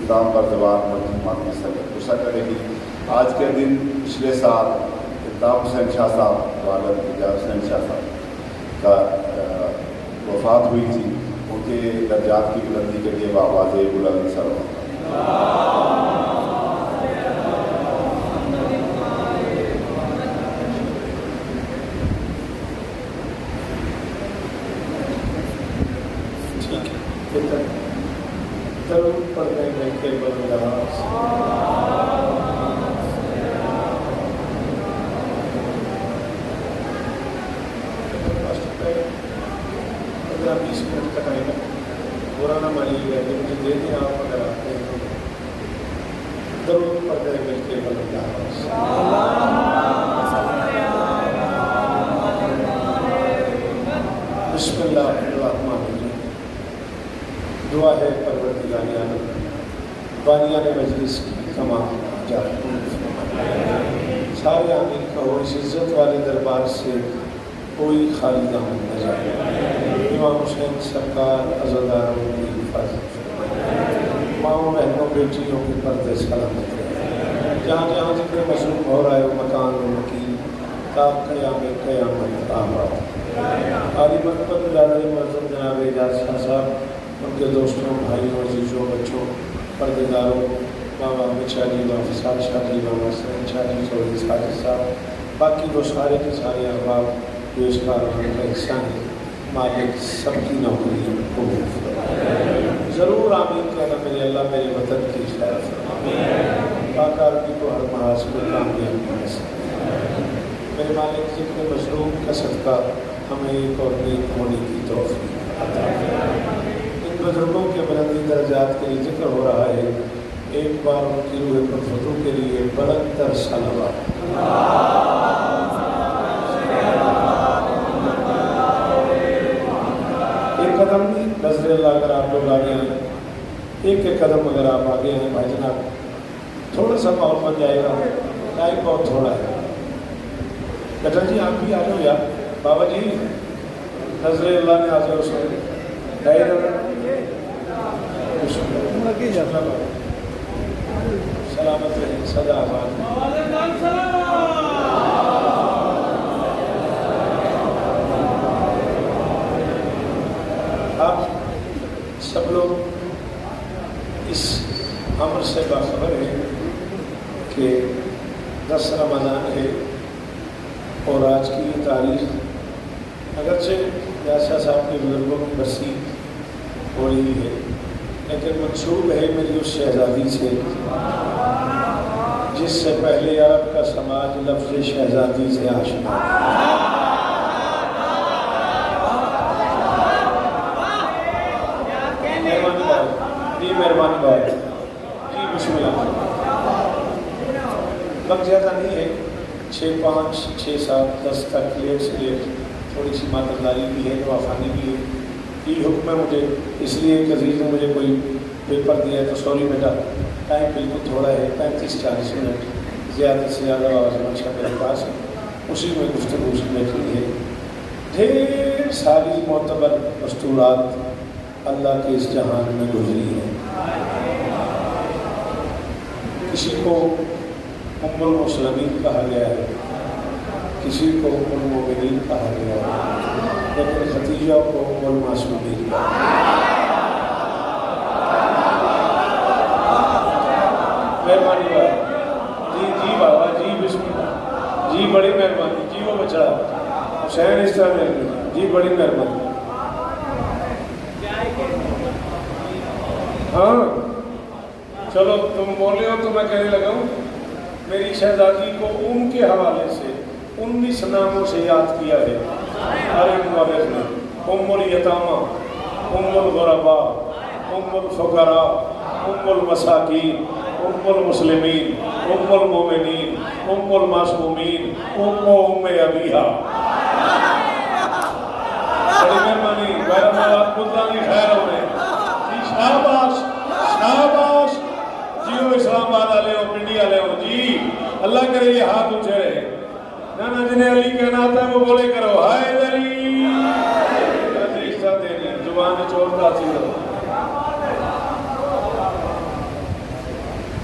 اختتام پر زبان مرحوم کی سرکت غصہ کرے گی۔ آج کے دن پچھلے سال الطاف حسین شاہ صاحب والد اعجاز حسین شاہ صاحب کا وفات ہوئی تھی، ان کے درجات کی بلندی کے لیے بآواز بلند سلام۔ ضرور پڑھنے میں کے بندہ اگر 20 منٹ کا ٹائم ہے، برا نہ مانیے گا، مجھے دے دیں آپ اگر آتے ہیں تو ضرور پڑھنے میں کے بندہ بسم اللہ الرحمن الرحیم۔ دعا ہے پروردگار عالم، بانیان مجلس کی تمام حاجات سارے آمین کہو، اس عزت والے دربار سے کوئی خالی دامن نہ جائے۔ امام حسین سرکار عزاداروں کی حفاظت، ماؤں بہنوں بیٹیوں کے پردے سلامت رہے، جہاں جہاں ذکر مظلوم ہو رہا ہے وہ مکان و مکین تا قیام قیامت آباد۔ عالی مرتبہ دادی معظم جناب اعجاز شاہ صاحب، ان کے دوستوں، بھائیوں، عزیزوں، بچوں، پردے داروں، بابا بچا جی، بابا فساد شاہ جی، بابا سین شاہ جی، چودھری ساجد صاحب، باقی وہ سارے کے سارے احباب جو اس کاروبار کا حصہ ہیں، مالک سب کی نوکری قبول فرمائے۔ ضرور آمین کہنا میرے اللہ میرے وطن کی خیر فرمائے، پاک آدمی کو ہر محاذ میں کامیابی نصیب۔ میرے مالک ذکر مظلوم کا صدقہ ہمیں ایک اور نیک ہونے کی توفیق عطا فرمائے۔ ان بزرگوں کے بلندی درجات کے لیے ذکر ہو رہا ہے، ایک بار ان کی روح پر فتح کے لیے بلند تر صلوات۔ ایک قدم نہیں، نظر اللہ اگر آپ لوگ آگے ہیں، ایک ایک قدم اگر آپ آگے ہیں بھائی جناب، تھوڑا سا ماحول بن جائے گا، ٹائم بہت تھوڑا ہے۔ کٹر جی آپ بھی آ جاؤ یار، بابا جی نظر اللہ نے حاضر حسین سلامت رہے، سدا آباد۔ آپ سب لوگ اس امر سے باخبر ہیں کہ 10 رمضان ہے اور آج کی یہ تاریخ اگرچہ یاسر صاحب کے بزرگوں کی برسی ہو رہی ہے، لیکن منسوب ہے میری اس شہزادی سے جس سے پہلے عرب کا سماج لفظ شہزادی سے آشنا ہے۔ مہربانی بات جی، بسم اللہ۔ وقت زیادہ نہیں ہے، 6 5 6 7 10 تک لیٹ سے لیٹ تھوڑی سی ماترداری بھی ہے، دعافانی بھی ہے۔ یہ حکم ہے مجھے، اس لیے ایک عزیز نے مجھے کوئی پیپر دیا ہے تو سوری بیٹا، ٹائم بالکل تھوڑا ہے، 35 40 منٹ زیادہ سے زیادہ آواز شاہ میرے پاس ہے، اسی میں گفتگو سے بیٹھی ہے۔ ڈھیر ساری معتبر مستورات اللہ کے اس جہان میں گزری ہیں۔ کسی کو ام المسلمین کہا گیا ہے، کسی کو ام المؤمنین کہا گیا ہے، لیکن خدیجہ کو ام المعصومین کہا گیا ہے۔ مہربانی بات جی، جی بابا جی، بسم اللہ جی، بڑی مہربانی جی، وہ بچڑا حسین اس طرح میں جی، بڑی مہربانی۔ ہاں چلو تم بولے ہو تو میں کہنے لگا ہوں، میری شہزادی کو ان کے حوالے سے 19 ناموں سے یاد کیا ہے ہر ایک مورخ نے۔ ام الیتامہ، ام الغرباء، ام الفقراء، ام المساکین، ام المسلمین، ام المومنین، ام المعصومین، ام ابیہا۔ بڑی مہربانی، بہرحال خدانی خیر ہونے شاباش شاباش جیو، اسلام آباد والے ہو، پنڈی والے ہو جی، اللہ کرے یہ ہاتھ اونچے رہے۔ نانا جنہیں علی کہنا آتا ہے وہ بولے کرو ہائے علی، عزیز دینی زبان چور کا چیز۔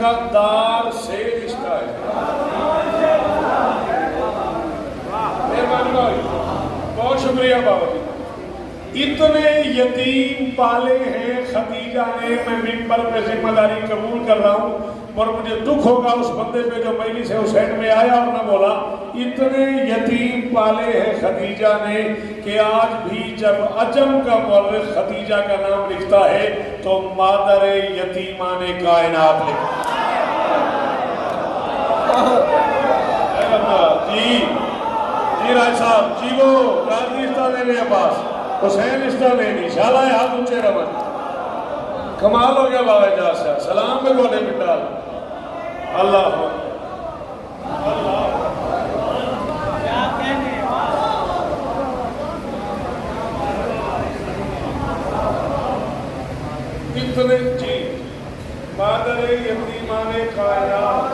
کا دار سے رشتہ ہے. مہربانی بھائی، بہت شکریہ بابا جی. اتنے یتیم پالے ہیں خدیجہ نے. میں ممبر پہ ذمہ داری قبول کر رہا ہوں اور مجھے دکھ ہوگا اس بندے پہ جو مجلس حسین میں آیا اور نہ بولا. اتنے یتیم پالے ہیں خدیجہ نے کہ آج بھی جب عجم کا مورخ خدیجہ کا نام لکھتا ہے تو مادر یتیمان کائنات لکھتا ہے. جی رائے صاحب جی وہ غازی استاد میرے پاس حسین استاد نہیں شالا ہاتھ اونچے رمن. کمال ہو گیا بابا اجاز صاحب. سلام میں گوڑے پٹال. اللہ اتنے جی مادر یتیمان کائنات،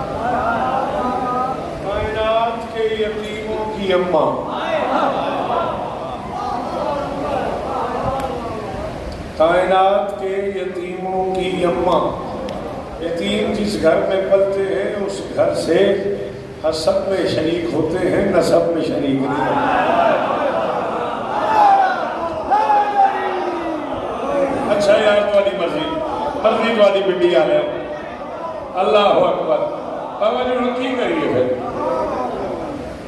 کائنات کے یتیموں کی اماں. کائنات کے یتیموں کی اماں. یتیم جس گھر میں پلتے ہیں اس گھر سے حسب میں شریک ہوتے ہیں، نسب میں شریک نہیں ہوتے. اچھا یار تھوڑی مرضی تھوڑی بڈی آ رہے. اللہ اکبر. بابا جی ہم کی کریے پھر؟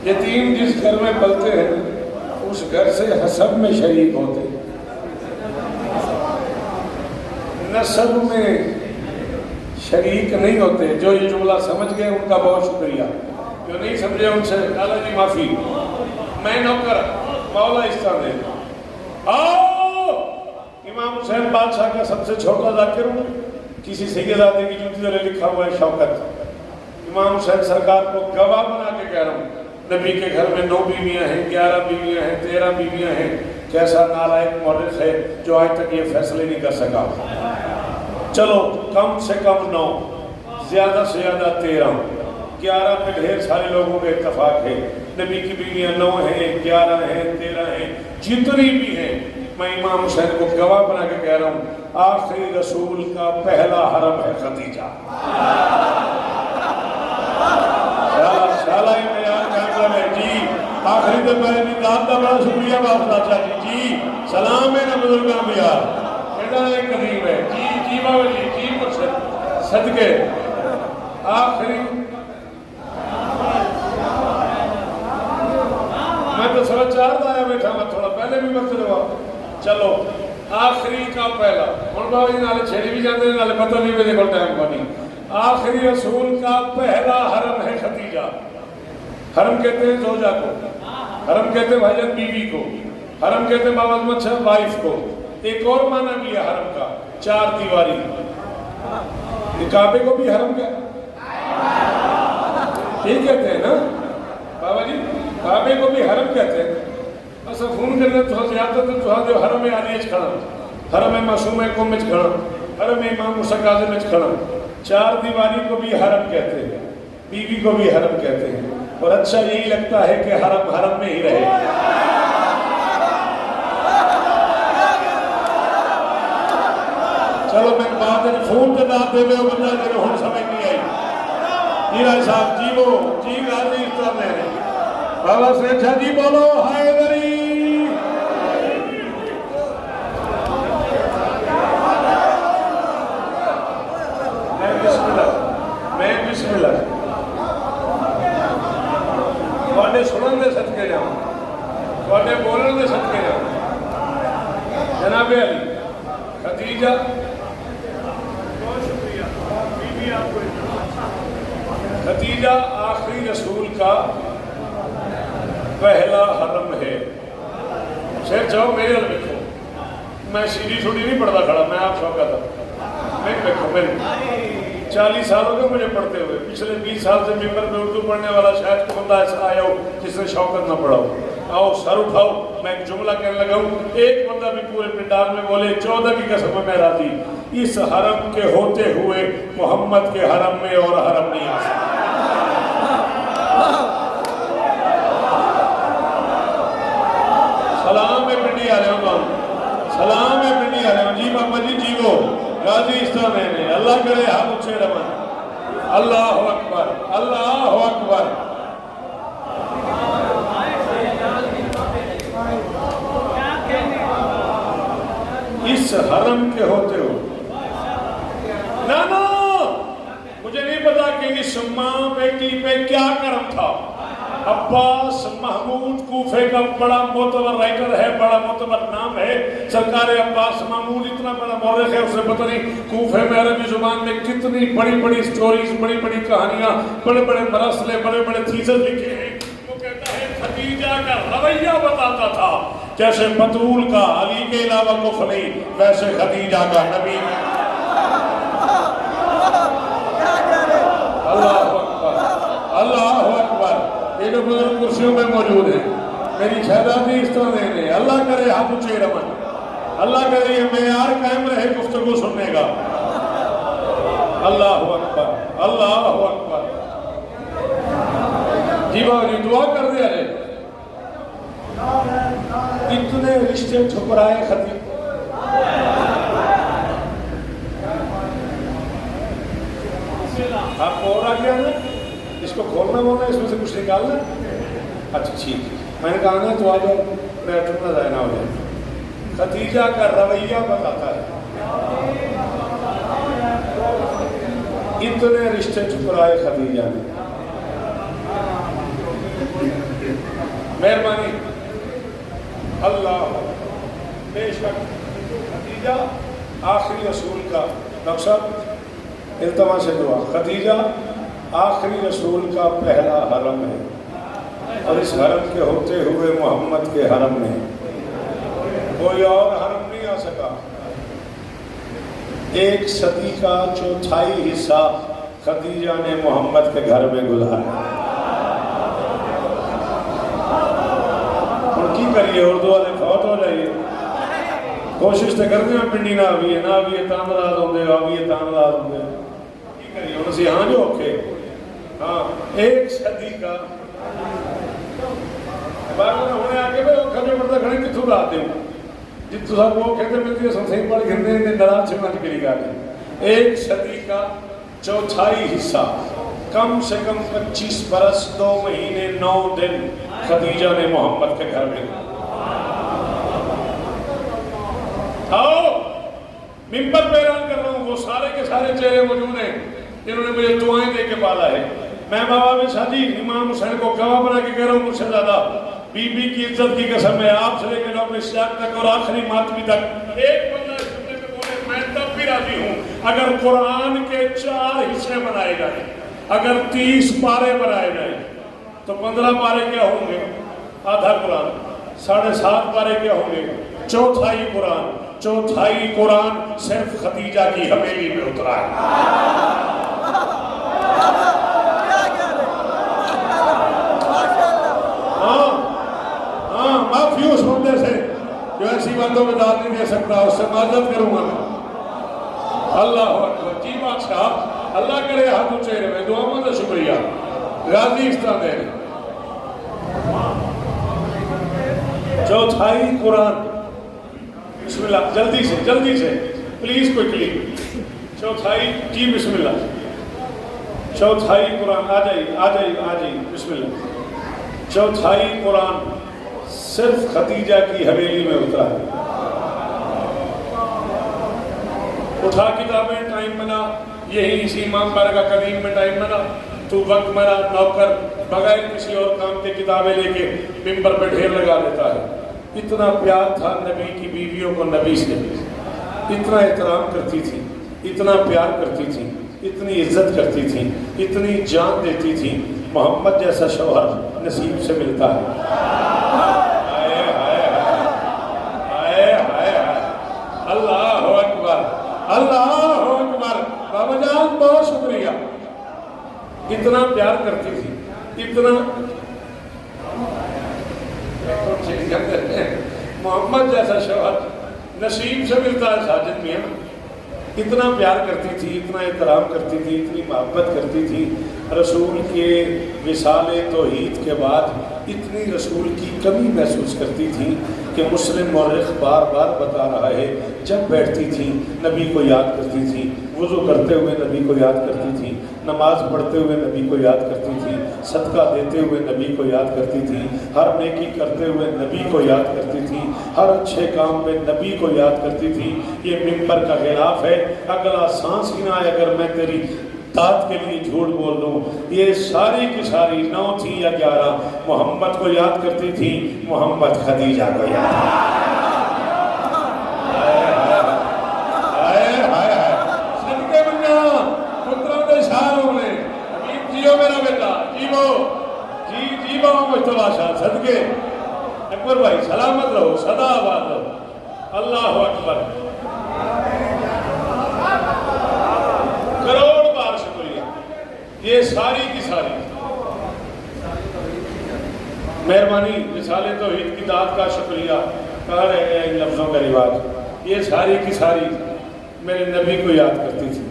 یتیم جس گھر میں پلتے ہیں اس گھر سے حسب میں شریک ہوتے ہیں، نسب میں شریک نہیں ہوتے. جو یہ جملہ سمجھ گئے ان کا بہت شکریہ، جو نہیں سمجھے ان سے لالا جی معافی. میں نوکر مولا استاد ہے. آؤ امام حسین بادشاہ کا سب سے چھوٹا ذاکر ہوں. کسی سیدزادے کی جوتی پر لکھا ہوا ہے شوکت. امام حسین سرکار کو گواہ بنا کے کہہ رہا ہوں، نبی کے گھر میں 9 بیویاں ہیں، 11 بیویاں ہیں، 13 بیویاں ہیں. کیسا نالائق مورخ ہے جو آج تک یہ فیصلے نہیں کر سکا. چلو کم سے کم 9، زیادہ سے زیادہ 13، 11 پہ ڈھیر سارے لوگوں کا اتفاق ہے. نبی کی بیویاں 9 ہیں، 11 ہیں، 13 ہیں، جتنی بھی ہیں. میں امام حسین کو گواہ بنا کے کہہ رہا ہوں آخری رسول کا پہلا حرم ہے خدیجہ. شالہ میان کامل ہے جی. آخری تو میں نظام کا بڑا شکریہ باپ چاچا جی. جی سلام ہے نا بزرگاں بیار بیٹا ایک قدیم ہے. جی جی بابا جی جی مرشد صدقے. آخری میں تو 4:15 آیا بیٹھا، میں تھوڑا پہلے بھی وقت دوا. چلو آخری کا پہلا ہوں بابا جی نالے چھیڑی بھی جاتے ہیں نالے پتہ نہیں میرے کو ٹائم کو نہیں. آخری رسول کا پہلا حرم ہے خدیجہ. حرم کہتے ہیں زوجہ کو، حرم کہتے ہیں بھائی بیوی کو، حرم کہتے ہیں بابا احمد شاہ وائف کو. ایک اور معنی بھی ہے حرم کا 4 دیواری. کعبے کو بھی حرم کیا یہ کہتے ہیں نا بابا جی؟ کعبے کو بھی حرم کہتے ہیں. اصل فون کرنے تو زیادہ تو حرم علی کھڑا، حرم معصوم قوم کھڑا، حرم امام موسیٰ کاظم کھڑا. 4 دیواری کو بھی حرم کہتے ہیں، بیوی کو بھی حرم کہتے ہیں. اور اچھا یہی لگتا ہے کہ حرم حرم میں ہی رہے. چلو میں بات فون پہ داد دے ہوئے بندہ کہ ہوں سمجھ نہیں آئی. جی رائے صاحب جی وہ جی غازی استاد نے بابا سے اچھا جی بولو حیدری. میں بسم اللہ تھوڑے سنن دے صدقے جاؤں، تھوڑے بولن دے صدقے جاؤں. جناب علی خدیجہ بہت شکریہ. بیوی آپ کو خدیجہ آخری رسول کا پہلا حرم ہے. شیر جاؤ میرے حل دیکھو، میں سیدھی تھوڑی نہیں پڑھتا کھڑا، میں آپ شوقہ تھا. میں دیکھو میں 40 سال ہو گئے مجھے پڑھتے ہوئے. پچھلے 20 سال سے ممبر میں اردو پڑھنے والا شاید کو بندہ ایسا آیا ہو جس نے شوقت نہ پڑھا ہو. آؤ سر اٹھاؤ، میں ایک جملہ کہنے لگا ہوں. ایک بندہ بھی پورے پنڈال میں بولے 14 کی قسم میں راضی اس حرم کے ہوتے ہوئے محمد کے حرم میں اور حرم نہیں آ سکتا. سلام میں پنڈی آ رہے ہوں، سلام میں پنڈی آ رہے ہوں. جی بابا جی جی وہ غازی استاد نے اللہ کرے ہاتھ اچھے رمن. اللہ اکبر اللہ اکبر. اس حرم کے ہوتے ہو نانا مجھے نہیں پتا کہ اس ماں بیٹی پہ کیا کرم تھا. عباس محمود کوفے کا بڑا معتبر رائٹر ہے, بڑا معتبر نام ہے. سرکار عباس محمود اتنا بڑا مورخ ہے, اسے پتہ نہیں کوفے میں عربی زبان میں کتنی بڑی بڑی سٹوریز, بڑی بڑی کہانیاں, بڑے بڑے مراسلے, بڑے بڑے تھیسز لکھے ہیں. وہ کہتا ہے خدیجہ کا رویہ بتاتا تھا جیسے بطول کا علی کے علاوہ کفر نہیں, ویسے خدیجہ کا نبی. اللہ اکبر اللہ اکبر. یہ جو بزرگ کرسیوں میں موجود ہیں میری شہزادی اس طرح نہیں رہے. اللہ کرے ہاتھ اونچے رمن, اللہ کرے یہ معیار قائم رہے گفتگو سننے کا. اللہ اکبر اللہ اکبر. جی بابا جی دعا کر دیا رہے. اتنے رشتے ٹھکرائے خطیب. آپ کو اور آ گیا نا, اس کو کھولنا ہونا, اس میں سے کچھ نکالنا. اچھا ٹھیک, میں نے کہا نا تو آ جاؤ, میرا ٹکڑا ضائع نہ ہو جائے. خدیجہ کا رویہ بتاتا ہے. اتنے رشتے ٹھکرائے خدیجہ نے. مہربانی اللہ. بے شک خدیجہ آخری رسول کا, ڈاکٹر صاحب التوا سے دعا, خدیجہ آخری رسول کا پہلا حرم ہے, اور اس حرم کے ہوتے ہوئے محمد کے حرم میں کوئی اور حرم نہیں آ سکا. 1 صدی کا 1/4 حصہ خدیجہ نے محمد کے گھر میں گزارا. اور کی کریے, اردو والے فوت ہو جائیے. کوشش تو کرتے ہیں پنڈی نہ بھی ہے تامراد ہوندے, آ بھی ہے تامراد ہوندے. کی کریے انہوں سے ہاں جو اوکے. ہاں 1 صدی کا باقی ہونے آگے میں کھجو پڑتا کھڑے کتھوں لاتے ہیں جت تو سب وہ کہتے ہیں کہ سنسیں پڑھ گھندے ہیں نرات سے مجھ گری گا دیں. 1 صدی کا 1/4 حصہ, کم سے کم 25 برس 2 مہینے 9 دن خدیجہ نے محمد کے گھر میں. آؤ ممبر پہ اعلان کر رہا ہوں, وہ سارے کے سارے چہرے موجود ہیں جنہوں نے مجھے دعائیں دے کے پالا ہے. میں بابا میں شادی امام حسین کو گواہ بنا کے کہہ رہا ہوں, مجھ سے زیادہ بی بی کی عزت کی قسم ہے, آپ سے لے کے ڈاکٹر اشتیاق تک اور آخری ماتمی تک ایک بندہ اس جملے میں بولے میں تب بھی راضی ہوں اگر قرآن کے 4 حصے بنائے جائیں, اگر 30 پارے بنائے جائیں تو 15 پارے کیا ہوں گے, آدھا قرآن. 7.5 پارے کیا ہوں گے, 1/4 قرآن. 1/4 قرآن صرف خدیجہ کی حویلی میں اترا ہے. معافی اس بندے سے جو ایسی باتوں میں داد نہیں دے سکتا, اس سے معذرت کروں گا میں. اللہ اکبر. جی بادشاہ اللہ کرے ہاتھ اونچے رہے, دعا میں شکریہ. غازی اس طرح دے رہے 1/4 قرآن. بسم اللہ, جلدی سے پلیز کوئکلی. 1/4 جی بسم اللہ. 1/4 قرآن. آ جائیے بسم اللہ. 1/4 قرآن صرف خدیجہ کی حویلی میں اترا ہے. اٹھا کتابیں, ٹائم بنا, یہی اسی امام بارگاہ قدیم میں ٹائم بنا. تو وقت میرا نوکر بغیر کسی اور کام کے کتابیں لے کے ممبر پہ ڈھیر لگا دیتا ہے. اتنا پیار تھا نبی کی بیویوں کو نبی سے, اتنا احترام کرتی تھی, اتنا پیار کرتی تھی, اتنی عزت کرتی تھی, اتنی جان دیتی تھی. محمد جیسا شوہر نصیب سے ملتا ہے. اللہ اکبر اللہ اکبر. بابا جان بہت شکریہ. اتنا پیار کرتی تھی, اتنا محمد جیسا شوہر نصیب سے ملتا ہے ساجد میاں. اتنا پیار کرتی تھی, اتنا احترام کرتی تھی, اتنی محبت کرتی تھی. رسول کے وصال توحید کے بعد اتنی رسول کی کمی محسوس کرتی تھی کہ مسلم مورخ بار بار بتا رہا ہے جب بیٹھتی تھی نبی کو یاد کرتی تھی, وضو کرتے ہوئے نبی کو یاد کرتی تھی، نماز پڑھتے ہوئے نبی کو یاد کرتی تھی، صدقہ دیتے ہوئے نبی کو یاد کرتی تھی، ہر نیکی کرتے ہوئے نبی کو یاد کرتی تھی، ہر اچھے کام میں نبی کو یاد کرتی تھی۔ یہ ممبر کا غلاف ہے، اگلا سانس ہی نہ آئے اگر میں تیری ذات کے لیے جھوٹ بول دوں۔ یہ ساری کی ساری 9 تھی یا 11 محمد کو یاد کرتی تھی، محمد خدیجہ کو یاد میرا بیٹا جیو مجتبیٰ شاہ صدقے اکبر بھائی سلامت رہو، سدا آباد رہو، اللہ اکبر، کروڑ بار شکریہ۔ یہ ساری کی ساری مہربانی رسالے توحید کی داد کا شکریہ کہا رہے ہیں ان لفظوں کا رواج۔ یہ ساری کی ساری میرے نبی کو یاد کرتی تھی،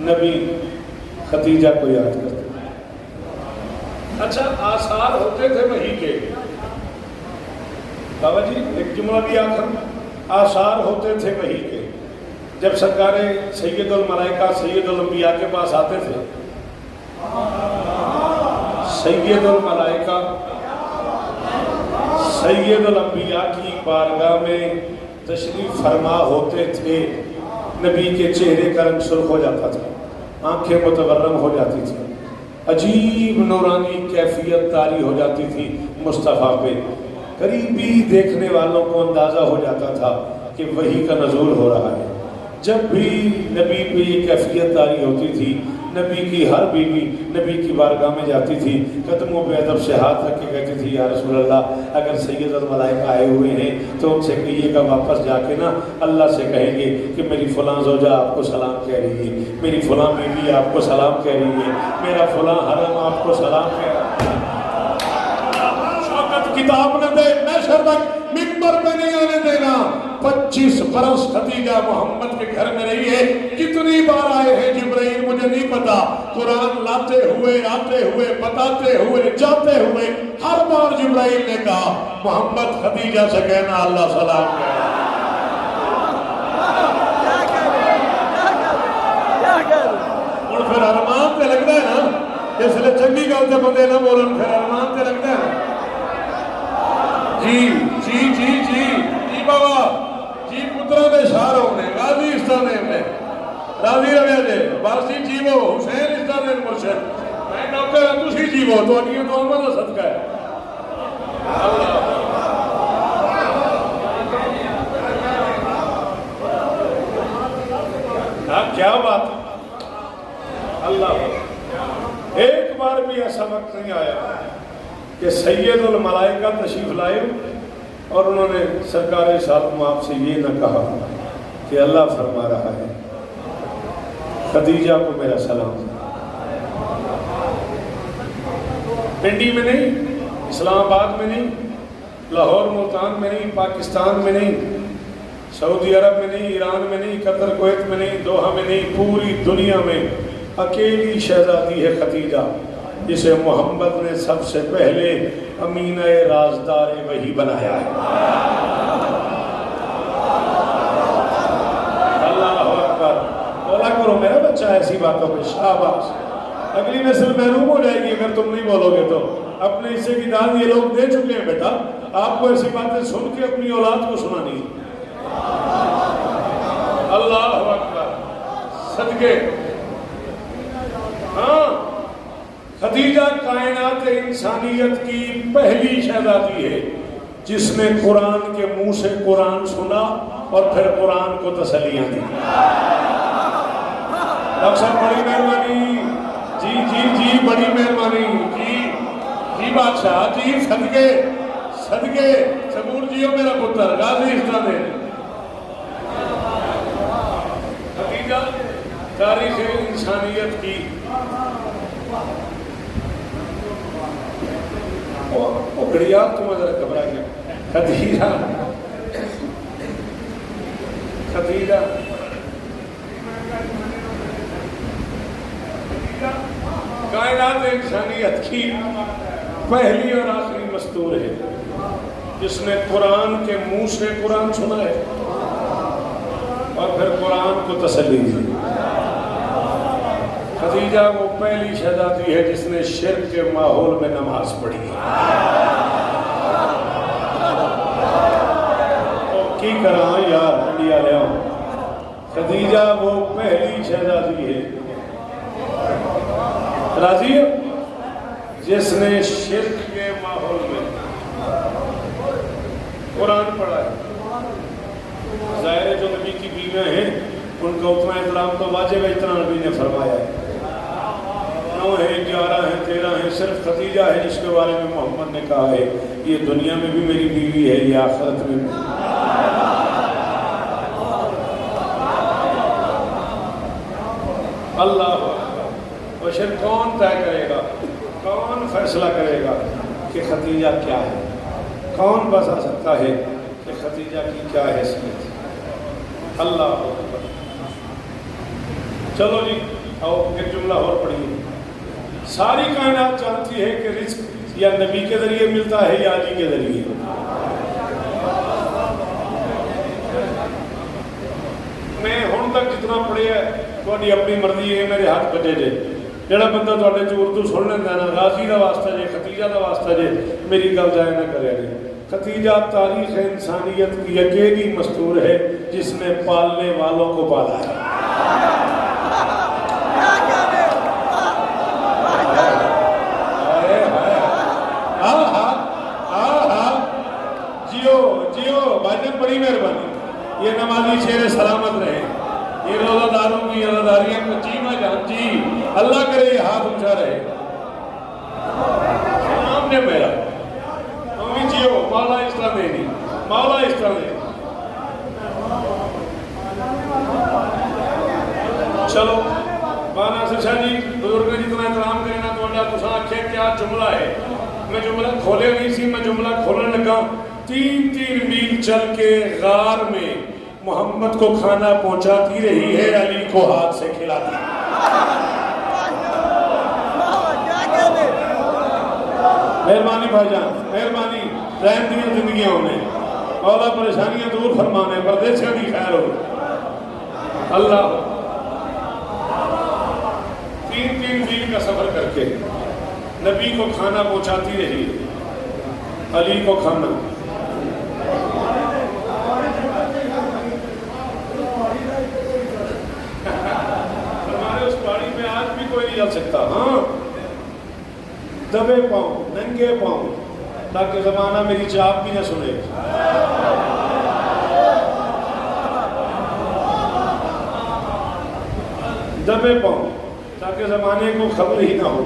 نبی خدیجہ کو یاد کرتی تھی۔ اچھا آثار ہوتے تھے وہی کے، بابا جی ایک جملہ بھی آخر، آثار ہوتے تھے وہی کے۔ جب سرکار سید الملائکہ سید الانبیاء کے پاس آتے تھے، سید الملائکہ سید الانبیاء کی بارگاہ میں تشریف فرما ہوتے تھے، نبی کے چہرے کا رنگ سرخ ہو جاتا تھا، آنکھیں متورم ہو جاتی تھی، عجیب نورانی کیفیت طاری ہو جاتی تھی مصطفیٰ پہ، قریبی دیکھنے والوں کو اندازہ ہو جاتا تھا کہ وحی کا نزول ہو رہا ہے۔ جب بھی نبی پہ یہ کیفیت طاری ہوتی تھی، نبی کی ہر بیوی نبی کی بارگاہ میں جاتی تھی، قدموں پہ ادب سے ہاتھ رکھ کے کہتی تھی یا رسول اللہ اگر سید الملائکہ آئے ہوئے ہیں تو ان سے کہیے گا واپس جا کے نا اللہ سے کہیں گے کہ میری فلاں زوجہ آپ کو سلام کہہ رہی ہے، میری فلاں بیوی آپ کو سلام کہہ رہی ہے، میرا فلاں حرم آپ کو سلام کہہ رہا ہے۔ شوکت کتاب نہ دے محشر تک ممبر پہ نہیں آنے دینا۔ 25 برس خدیجہ محمد کے گھر میں رہی ہے، کتنی بار آئے ہیں جبرائیل مجھے نہیں پتا، قرآن لاتے ہوئے آتے ہوئے بتاتے ہوئے جاتے ہوئے ہر بار جبرائیل نے کہا محمد خدیجہ سے کہنا اللہ سلام کہنا۔ اور پھر ارمان تے لگتا ہے نا، اس لئے چنگی گل تے بندے نہ بولن، پھر ارمان تے لگتا ہے جی جی جی جی جی بابا جی پترہ دے شاہ ہونے غازی استانے میں راضی رویا جے بارسی جیو حسین استانے مرشد میں نوکر ہوں تسی جیو تو انہی تو امہ دا صدقہ ہے۔ کیا بات اللہ، ایک بار بھی ایسا وقت نہیں آیا کہ سید الملائکہ تشریف لائے اور انہوں نے سرکار سالم آپ سے یہ نہ کہا کہ اللہ فرما رہا ہے خدیجہ کو میرا سلام۔ پنڈی میں نہیں، اسلام آباد میں نہیں، لاہور ملتان میں نہیں، پاکستان میں نہیں، سعودی عرب میں نہیں، ایران میں نہیں، قطر کویت میں نہیں، دوحہ میں نہیں، پوری دنیا میں اکیلی شہزادی ہے خدیجہ جسے محمد نے سب سے پہلے امینہ رازدار وحی بنایا ہے۔ اللہ اکبر، بولا کرو میرا بچہ ایسی باتوں پہ شاباش، اگلی نسل محروم ہو جائے گی اگر تم نہیں بولو گے تو۔ اپنے حصے کی داد یہ لوگ دے چکے ہیں بیٹا، آپ کو ایسی باتیں سن کے اپنی اولاد کو سنانی۔ اللہ اکبر، صدقے ہاں خدیجہ کائنات انسانیت کی پہلی شہزادی ہے جس نے قرآن کے منہ سے قرآن سنا اور پھر قرآن کو تسلیاں دی۔ اکثر بڑی مہربانی، جی جی جی بڑی مہربانی، جی جی بادشاہ جی صدقے صدقے صبور جیو میرا پتر غازی استانے۔ خدیجہ تاریخ انسانیت کی گھڑیات تو میں ذرا گھبرا گیا۔ خدیجہ کائنات انسانیت کی پہلی اور آخری مستور ہے جس نے قرآن کے منہ سے قرآن سنا ہے اور پھر قرآن کو تسلی دی۔ خدیجہ وہ پہلی شہزادی ہے جس نے شرک کے ماحول میں نماز پڑھی کی کراں یار انڈیا لے آؤں خدیجہ وہ پہلی شہزادی ہے راضی ہے جس نے شرک کے ماحول میں قرآن پڑھا ہے ظاہر ہے جو نبی کی بیویاں ہیں ان کا اتنا احترام تو واجب ہے اتنا نبی نے فرمایا ہے 9 ہیں 11 ہیں 13 ہیں صرف خدیجہ ہے جس کے بارے میں محمد نے کہا ہے یہ دنیا میں بھی میری بیوی ہے یہ آخرت میں بھی اللہ اور پھر کون طے کرے گا کون فیصلہ کرے گا کہ خدیجہ کیا ہے کون بتا سکتا ہے کہ خدیجہ کی کیا حیثیت اللہ اکبر چلو جی آؤ ایک جملہ اور پڑھیے ساری کائنات جانتی ہے کہ رزق یا نبی کے ذریعے ملتا ہے یا علی کے ذریعے میں ہن تک جتنا پڑھیا ہے تھوڑی اپنی مرضی ہے میرے ہاتھ بجے جے جڑا بندہ تھوڑے چ اردو سن لینا نا غازی کا واسطہ جے خدیجہ کا واسطہ جے میری گل ضائع نہ کرے گا خدیجہ تاریخ انسانیت کی اکیلی مستور ہے جس نے پالنے والوں کو پالا ہے جیو بھائی بڑی مہربانی یہ نمازی شیر سلامت رہے یہ روزہ داروں کی روزاداریاں جی میں جان جی اللہ کرے یہ ہاتھ اونچا رہے سلام نے میرا امی جیو مولا اس طرح دے دی مولا اس طرح دے چلو بانا سرشا جی بزرگ نے جتنا احترام کرنا تو اللہ تسا آکھے کیا جملہ ہے میں جملہ کھولے نہیں سی میں جملہ کھولنے لگا 3 میل چل کے غار میں محمد کو کھانا پہنچاتی رہی ہے علی کو ہاتھ سے کھلاتی مہربانی بھائی جان مہربانی رحم دیا زندگیاں ہونے مولا پریشانیاں دور فرمانے پردیسیاں کی خیر ہو اللہ 3 میل کا سفر کر کے نبی کو کھانا پہنچاتی رہی علی کو کھانا ہمارے اس پہاڑی میں آج بھی کوئی نہیں جل سکتا ہاں دبے پاؤں ننگے پاؤں تاکہ زمانہ میری چاپ بھی نہ سنے دبے پاؤں تاکہ زمانے کو خبر ہی نہ ہو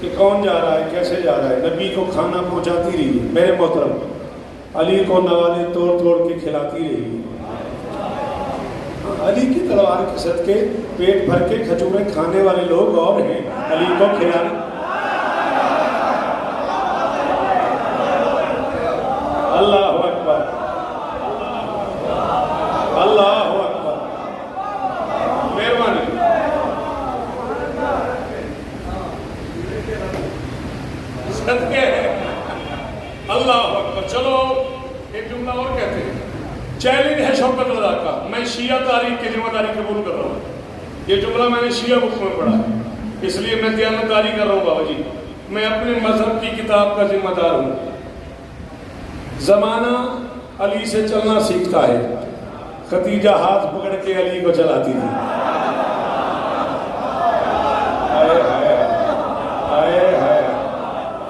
کہ کون جا رہا ہے کیسے جا رہا ہے نبی کو کھانا پہنچاتی رہی میرے محترم علی کو نوالے توڑ توڑ کے کھلاتی رہی علی کی تلوار کے صدقے پیٹ بھر کے کھجوریں کھانے والے لوگ اور ہیں علی کو کھلانے اللہ اکبر اللہ اکبر مہربانی صدقے ہیں اللہ اکبر چلو ایک جملہ اور کہتے ہیں چیلنج ہے شوکت رضا کا میں شیعہ تاریخ کی ذمہ داری قبول کر رہا ہوں یہ جملہ میں نے شیعہ بک میں پڑھا ہے اس لیے میں دیانتداری کر رہا ہوں بابا جی میں اپنے مذہب کی کتاب کا ذمہ دار ہوں زمانہ علی سے چلنا سیکھتا ہے خدیجہ ہاتھ پکڑ کے علی کو چلاتی تھی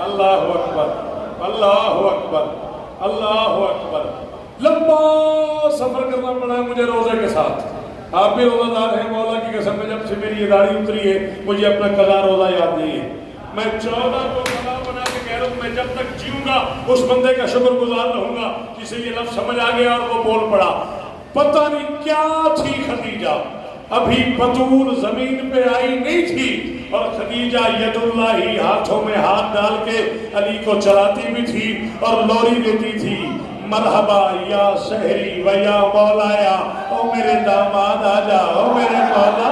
اللہ اکبر اللہ اکبر اللہ اکبر لمبا سفر کرنا پڑا ہے مجھے روزے کے ساتھ آپ بھی روزہ دار ہیں مولا کی قسم میں جب سے میری یہ داڑھی اتری ہے مجھے اپنا قضا روزہ یاد نہیں ہے میں 14 کو قضا بنا کے کہہ رہا ہوں میں جب تک جیوں گا اس بندے کا شکر گزار رہوں گا جسے یہ لفظ سمجھ آ گیا اور وہ بول پڑا پتہ نہیں کیا تھی خدیجہ ابھی بطول زمین پہ آئی نہیں تھی اور خدیجہ ید اللہ ہی ہاتھوں میں ہاتھ ڈال کے علی کو چلاتی بھی تھی اور لوری دیتی تھی مرحبا یا شہری و یا مولایا او میرے داماد آ جا او میرے مولا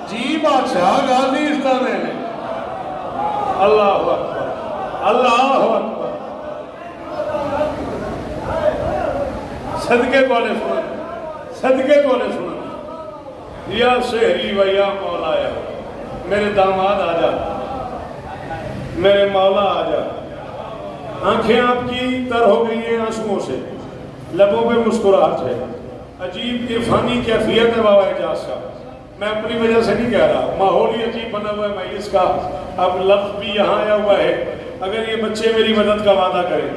جی بادشاہ غازی استانے اللہ اکبر اللہ اکبر صدقے کو لے سنا، صدقے کو لے سنا، یا شہری و یا مولایا، میرے داماد آ جا، میرے مولا آ جا۔ آنکھیں آپ کی تر ہو گئی ہیں آنسوؤں سے، لبوں پہ مسکراہٹ ہے، عجیب عرفانی کیفیت ہے بابا اعجاز کا، میں اپنی وجہ سے نہیں کہہ رہا، ماحول ہی عجیب بنا ہوا ہے مجلس کا، اب لفظ بھی یہاں آیا ہوا ہے۔ اگر یہ بچے میری مدد کا وعدہ کریں،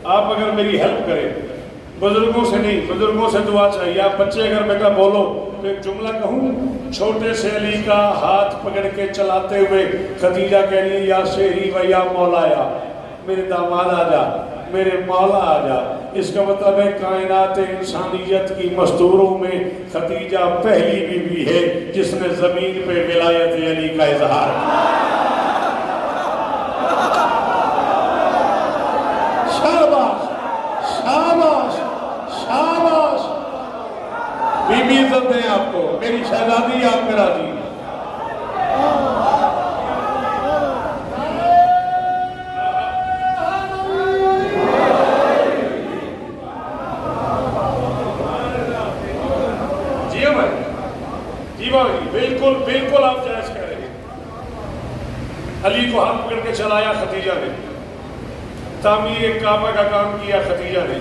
آپ اگر میری ہیلپ کریں، بزرگوں سے نہیں، بزرگوں سے دعا چاہیے، آپ بچے اگر بیٹا بولو تو ایک جملہ کہوں، چھوٹے سے علی کا ہاتھ پکڑ کے چلاتے ہوئے خدیجہ کہہ رہی ہے، یا شہری و یا مولایا، میرے داماد آ جا، میرے مولا آ جا۔ اس کا مطلب ہے کائنات انسانیت کی مستوروں میں خدیجہ پہلی بیوی ہے جس نے زمین پہ ولایت علی کا اظہار کیا۔ شاباش شاباش شاباش، بی بی عزت دیں آپ کو، میری شہزادی آپ میرا جی۔ بالکل بالکل آپ جائز کہہ رہے ہیں۔ علی کو ہاتھ پکڑ کے چلایا خدیجہ نے، تعمیر کعبہ کا کام کیا خدیجہ نے،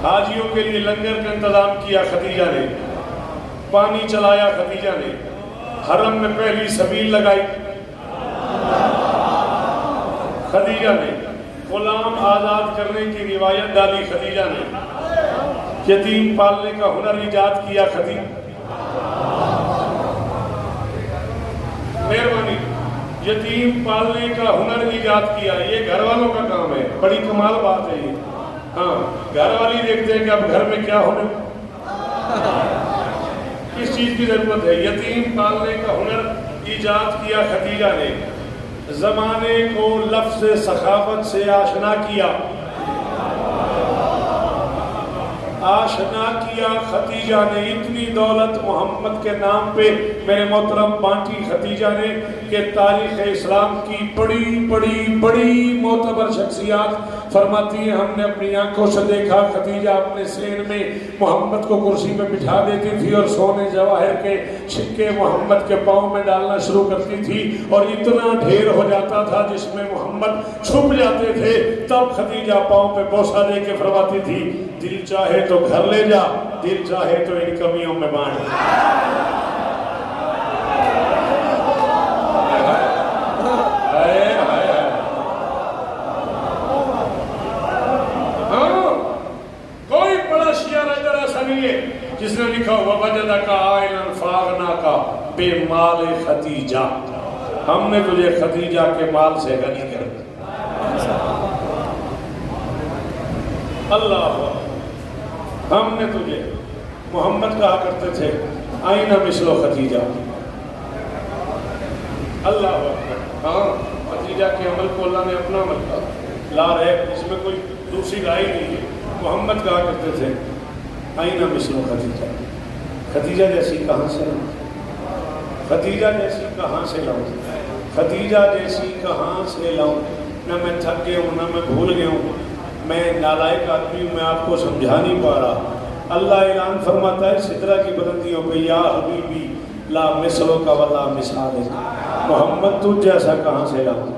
حاجیوں کے لیے لنگر کا انتظام کیا خدیجہ نے، پانی چلایا خدیجہ نے، حرم میں پہلی سبیل لگائی خدیجہ نے، غلام آزاد کرنے کی روایت ڈالی خدیجہ نے، یتیم پالنے کا ہنر ایجاد کیا خدیجہ۔ مہربانی، یتیم پالنے کا ہنر ایجاد کیا، یہ گھر والوں کا کام ہے، بڑی کمال بات ہے یہ۔ ہاں، گھر والی دیکھتے ہیں کہ اب گھر میں کیا ہونے، کس چیز کی ضرورت ہے۔ یتیم پالنے کا ہنر ایجاد کیا خدیجہ نے، زمانے کو لفظ سخاوت سے آشنا کیا، آشنا کیا خدیجہ نے۔ اتنی دولت محمد کے نام پہ میرے محترم بانٹی خدیجہ نے کہ تاریخ اسلام کی بڑی بڑی بڑی معتبر شخصیات فرماتی ہیں ہم نے اپنی آنکھوں سے دیکھا خدیجہ اپنے سین میں محمد کو کرسی پہ بٹھا دیتی تھی اور سونے جواہر کے سکے محمد کے پاؤں میں ڈالنا شروع کرتی تھی، اور اتنا ڈھیر ہو جاتا تھا جس میں محمد چھپ جاتے تھے، تب خدیجہ پاؤں پہ بوسہ دے کے فرماتی تھی، دل چاہے تو گھر لے جا، دل چاہے تو ان کمیوں میں بانٹ۔ کوئی بڑا شیعہ رائٹر ایسا نہیں ہے جس نے لکھا ہوا وجدک عائلا فاغناک بے مال خدیجہ، ہم نے تجھے خدیجہ کے مال سے غنی کر دیا۔ اللہ، ہم نے تجھے، محمد کہا کرتے تھے آئینہ مثل خدیجہ۔ اللہ اکبر، ہاں، خدیجہ کے عمل کو اللہ نے اپنا عمل کہا، لا ریب، اس میں کوئی دوسری رائے نہیں ہے۔ محمد کہا کرتے تھے آئینہ مثل خدیجہ، خدیجہ جیسی کہاں سے لاؤں، خدیجہ جیسی کہاں سے لاؤں، خدیجہ جیسی کہاں سے لاؤں، نہ میں تھک گیا ہوں، نہ میں بھول گیا ہوں، میں نالائق آدمی ہوں، میں آپ کو سمجھا نہیں پا رہا۔ اللہ اعلان فرماتا ہے سدرہ کی بلندیوں پہ، یا حبیبی لا مثلو کا ولا مثال ہے، محمد تجھ جیسا کہاں سے لاؤں،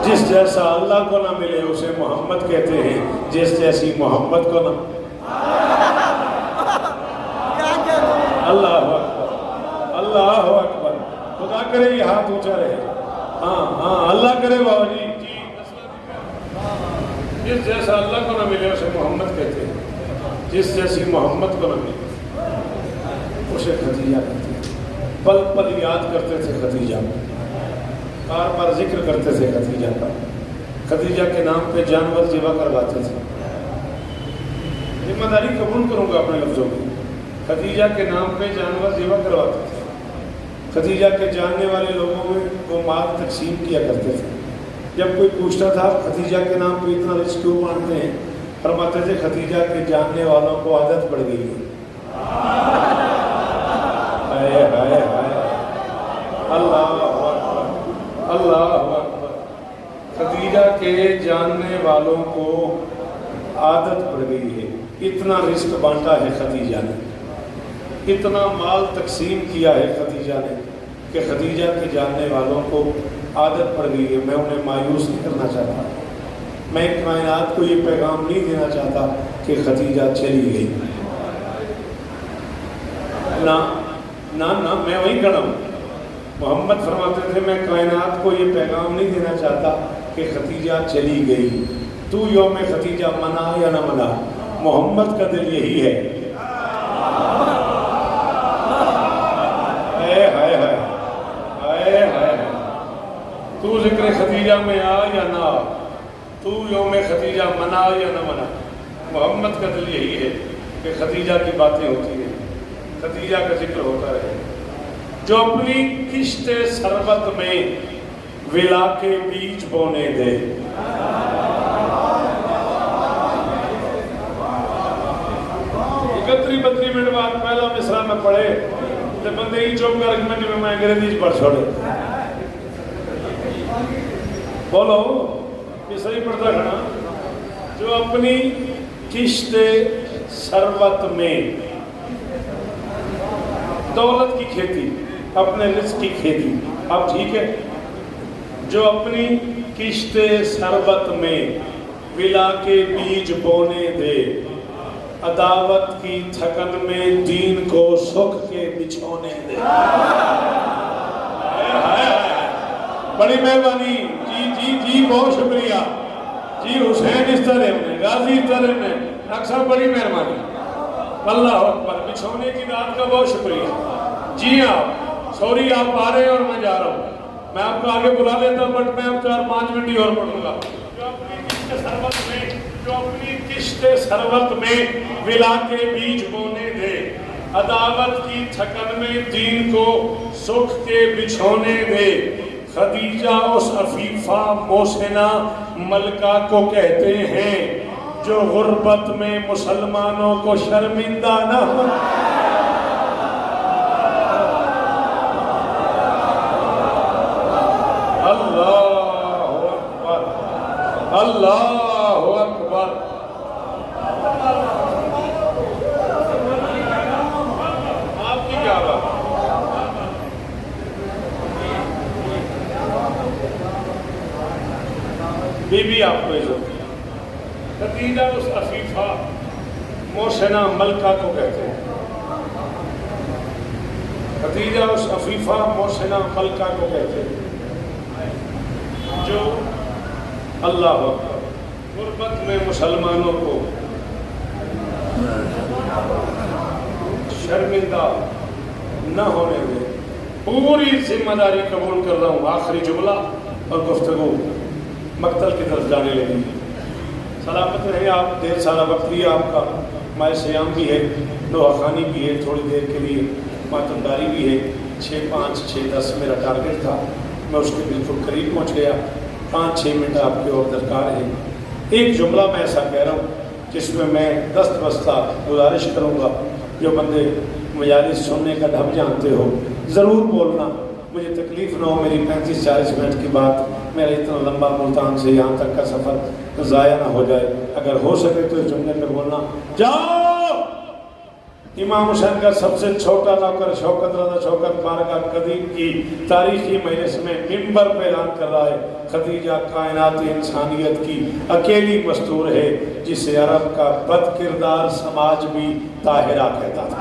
جس جیسا اللہ کو نہ ملے اسے محمد کہتے ہیں، جس جیسی محمد کو نہ۔ اللہ اکبر، اللہ اکبر، خدا کرے یہ ہاتھ اونچا رہے، ہاں ہاں، اللہ کرے بابا جی، جس جیسا اللہ کو نہ ملے اسے محمد کہتے ہیں، جس جیسی محمد کو نہ ملے اسے خدیجہ کہتے ہیں۔ پل پل یاد کرتے تھے خدیجہ، بار بار ذکر کرتے تھے خدیجہ کا، خدیجہ کے نام پہ جانور ذبح کرواتے تھے۔ ذمہ داری قبول کروں گا اپنے لفظوں کی، خدیجہ کے نام پہ جانور ذبح کرواتے تھے، خدیجہ کے جاننے والے لوگوں میں وہ مال تقسیم کیا کرتے تھے۔ جب کوئی پوچھتا تھا خدیجہ کے نام پہ اتنا رزق کیوں مانتے ہیں، فرماتے تھے خدیجہ کے جاننے والوں کو عادت پڑ گئی ہے۔ ہائے ہائے ہائے، اللہ اکبر، اللہ اکبر، خدیجہ کے جاننے والوں کو عادت پڑ گئی ہے. اتنا رزق بانٹا ہے خدیجہ نے, اتنا مال تقسیم کیا ہے خدیجہ نے کہ خدیجہ کے جاننے والوں کو عادت پڑ گئی ہے. میں انہیں مایوس نہیں کرنا چاہتا, میں کائنات کو یہ پیغام نہیں دینا چاہتا کہ خدیجہ چلی گئی. نہ نہ نہ, میں وہیں کھڑا ہوں. محمد فرماتے تھے میں کائنات کو یہ پیغام نہیں دینا چاہتا کہ خدیجہ چلی گئی. تو یوم خدیجہ منا یا نہ منا, محمد کا دل یہی ہے. اے ہائے ہائے ہائے ہائے, تو ذکر خدیجہ میں آ یا نہ آ, تو یوم خدیجہ منا یا نہ منا, محمد کا دل یہی ہے کہ خدیجہ کی باتیں ہوتی ہیں, خدیجہ کا ذکر ہوتا ہے. جو اپنی کشت ثروت میں ولا کے بیج بونے دے. اکتری بتری منٹ بعد پہلا مصرع میں پڑھے تو بندے ہی چوک کر منٹ میں انگریزی پڑھ چھوڑے. بولو یہ صحیح پڑھتا کھڑا. جو اپنی کشت ثروت میں, دولت کی کھیتی, اپنے رزق کی کھیتی, اب ٹھیک ہے, جو اپنی کشت ثروت میں ولا کے بیج بونے دے, عداوت کی تھکن میں دین کو سکھ کے بچھونے دے. بڑی مہربانی جی جی جی, بہت شکریہ جی. حسین اس طرح نے, غازی اس طرح نے, اکثر بڑی مہربانی. اللہ اکبر, بچھونے کی رات کا بہت شکریہ. جی آپ سوری, آپ آ رہے ہیں اور میں جا رہا ہوں. میں آپ کو آگے بلا لیتا ہوں, بٹ میں اب 4-5 منٹ ہی اور پڑھوں گا. جو اپنی کشت ثروت میں ولا کے بیج بونے دے, عداوت کی تھکن میں دین کو سکھ کے بچھونے دے. خدیجہ اس عفیفہ محسنہ ملکہ کو کہتے ہیں جو غربت میں مسلمانوں کو شرمندہ نہ ہو. اللہ اکبر, اللہ اکبر. آپ کی کیا بات؟ بی بی آپ کو عزت. خدیجہ اس عفیفہ محسنہ ملکہ کو کہتے ہیں. خدیجہ اس عفیفہ محسنہ ملکہ کو کہتے ہیں جو اللہ اکبر غربت میں مسلمانوں کو شرمندہ نہ ہونے دے. پوری ذمہ داری قبول کر رہا ہوں. آخری جملہ اور گفتگو مقتل کی طرف جانے لگی. سلامت رہے آپ, دیر سارا وقت لیا آپ کا. ماہ سیام بھی ہے, نوحہ خوانی بھی ہے, تھوڑی دیر کے لیے ماتمداری بھی ہے. 6:05 6:10 میرا ٹارگٹ تھا, میں اس کے بالکل قریب پہنچ گیا. 5-6 منٹ آپ کے اور درکار ہے. ایک جملہ میں ایسا کہہ رہا ہوں جس میں میں دست بستہ گزارش کروں گا, جو بندے مجالس سننے کا ڈھب جانتے ہو ضرور بولنا. مجھے تکلیف نہ ہو, میری 35-40 منٹ کی بات, میرا اتنا لمبا ملتان سے یہاں تک کا سفر ضائع نہ ہو جائے. اگر ہو سکے تو اس جملے میں بولنا. جاؤ, امام حسین کا سب سے چھوٹا نوکر شوکت رضا شوکت بارگاہ قدیم کی تاریخی مجلس میں ممبر پہ اعلان کر رہا ہے خدیجہ کائنات انسانیت کی اکیلی مستور ہے جسے عرب کا بد کردار سماج بھی طاہرہ کہتا تھا.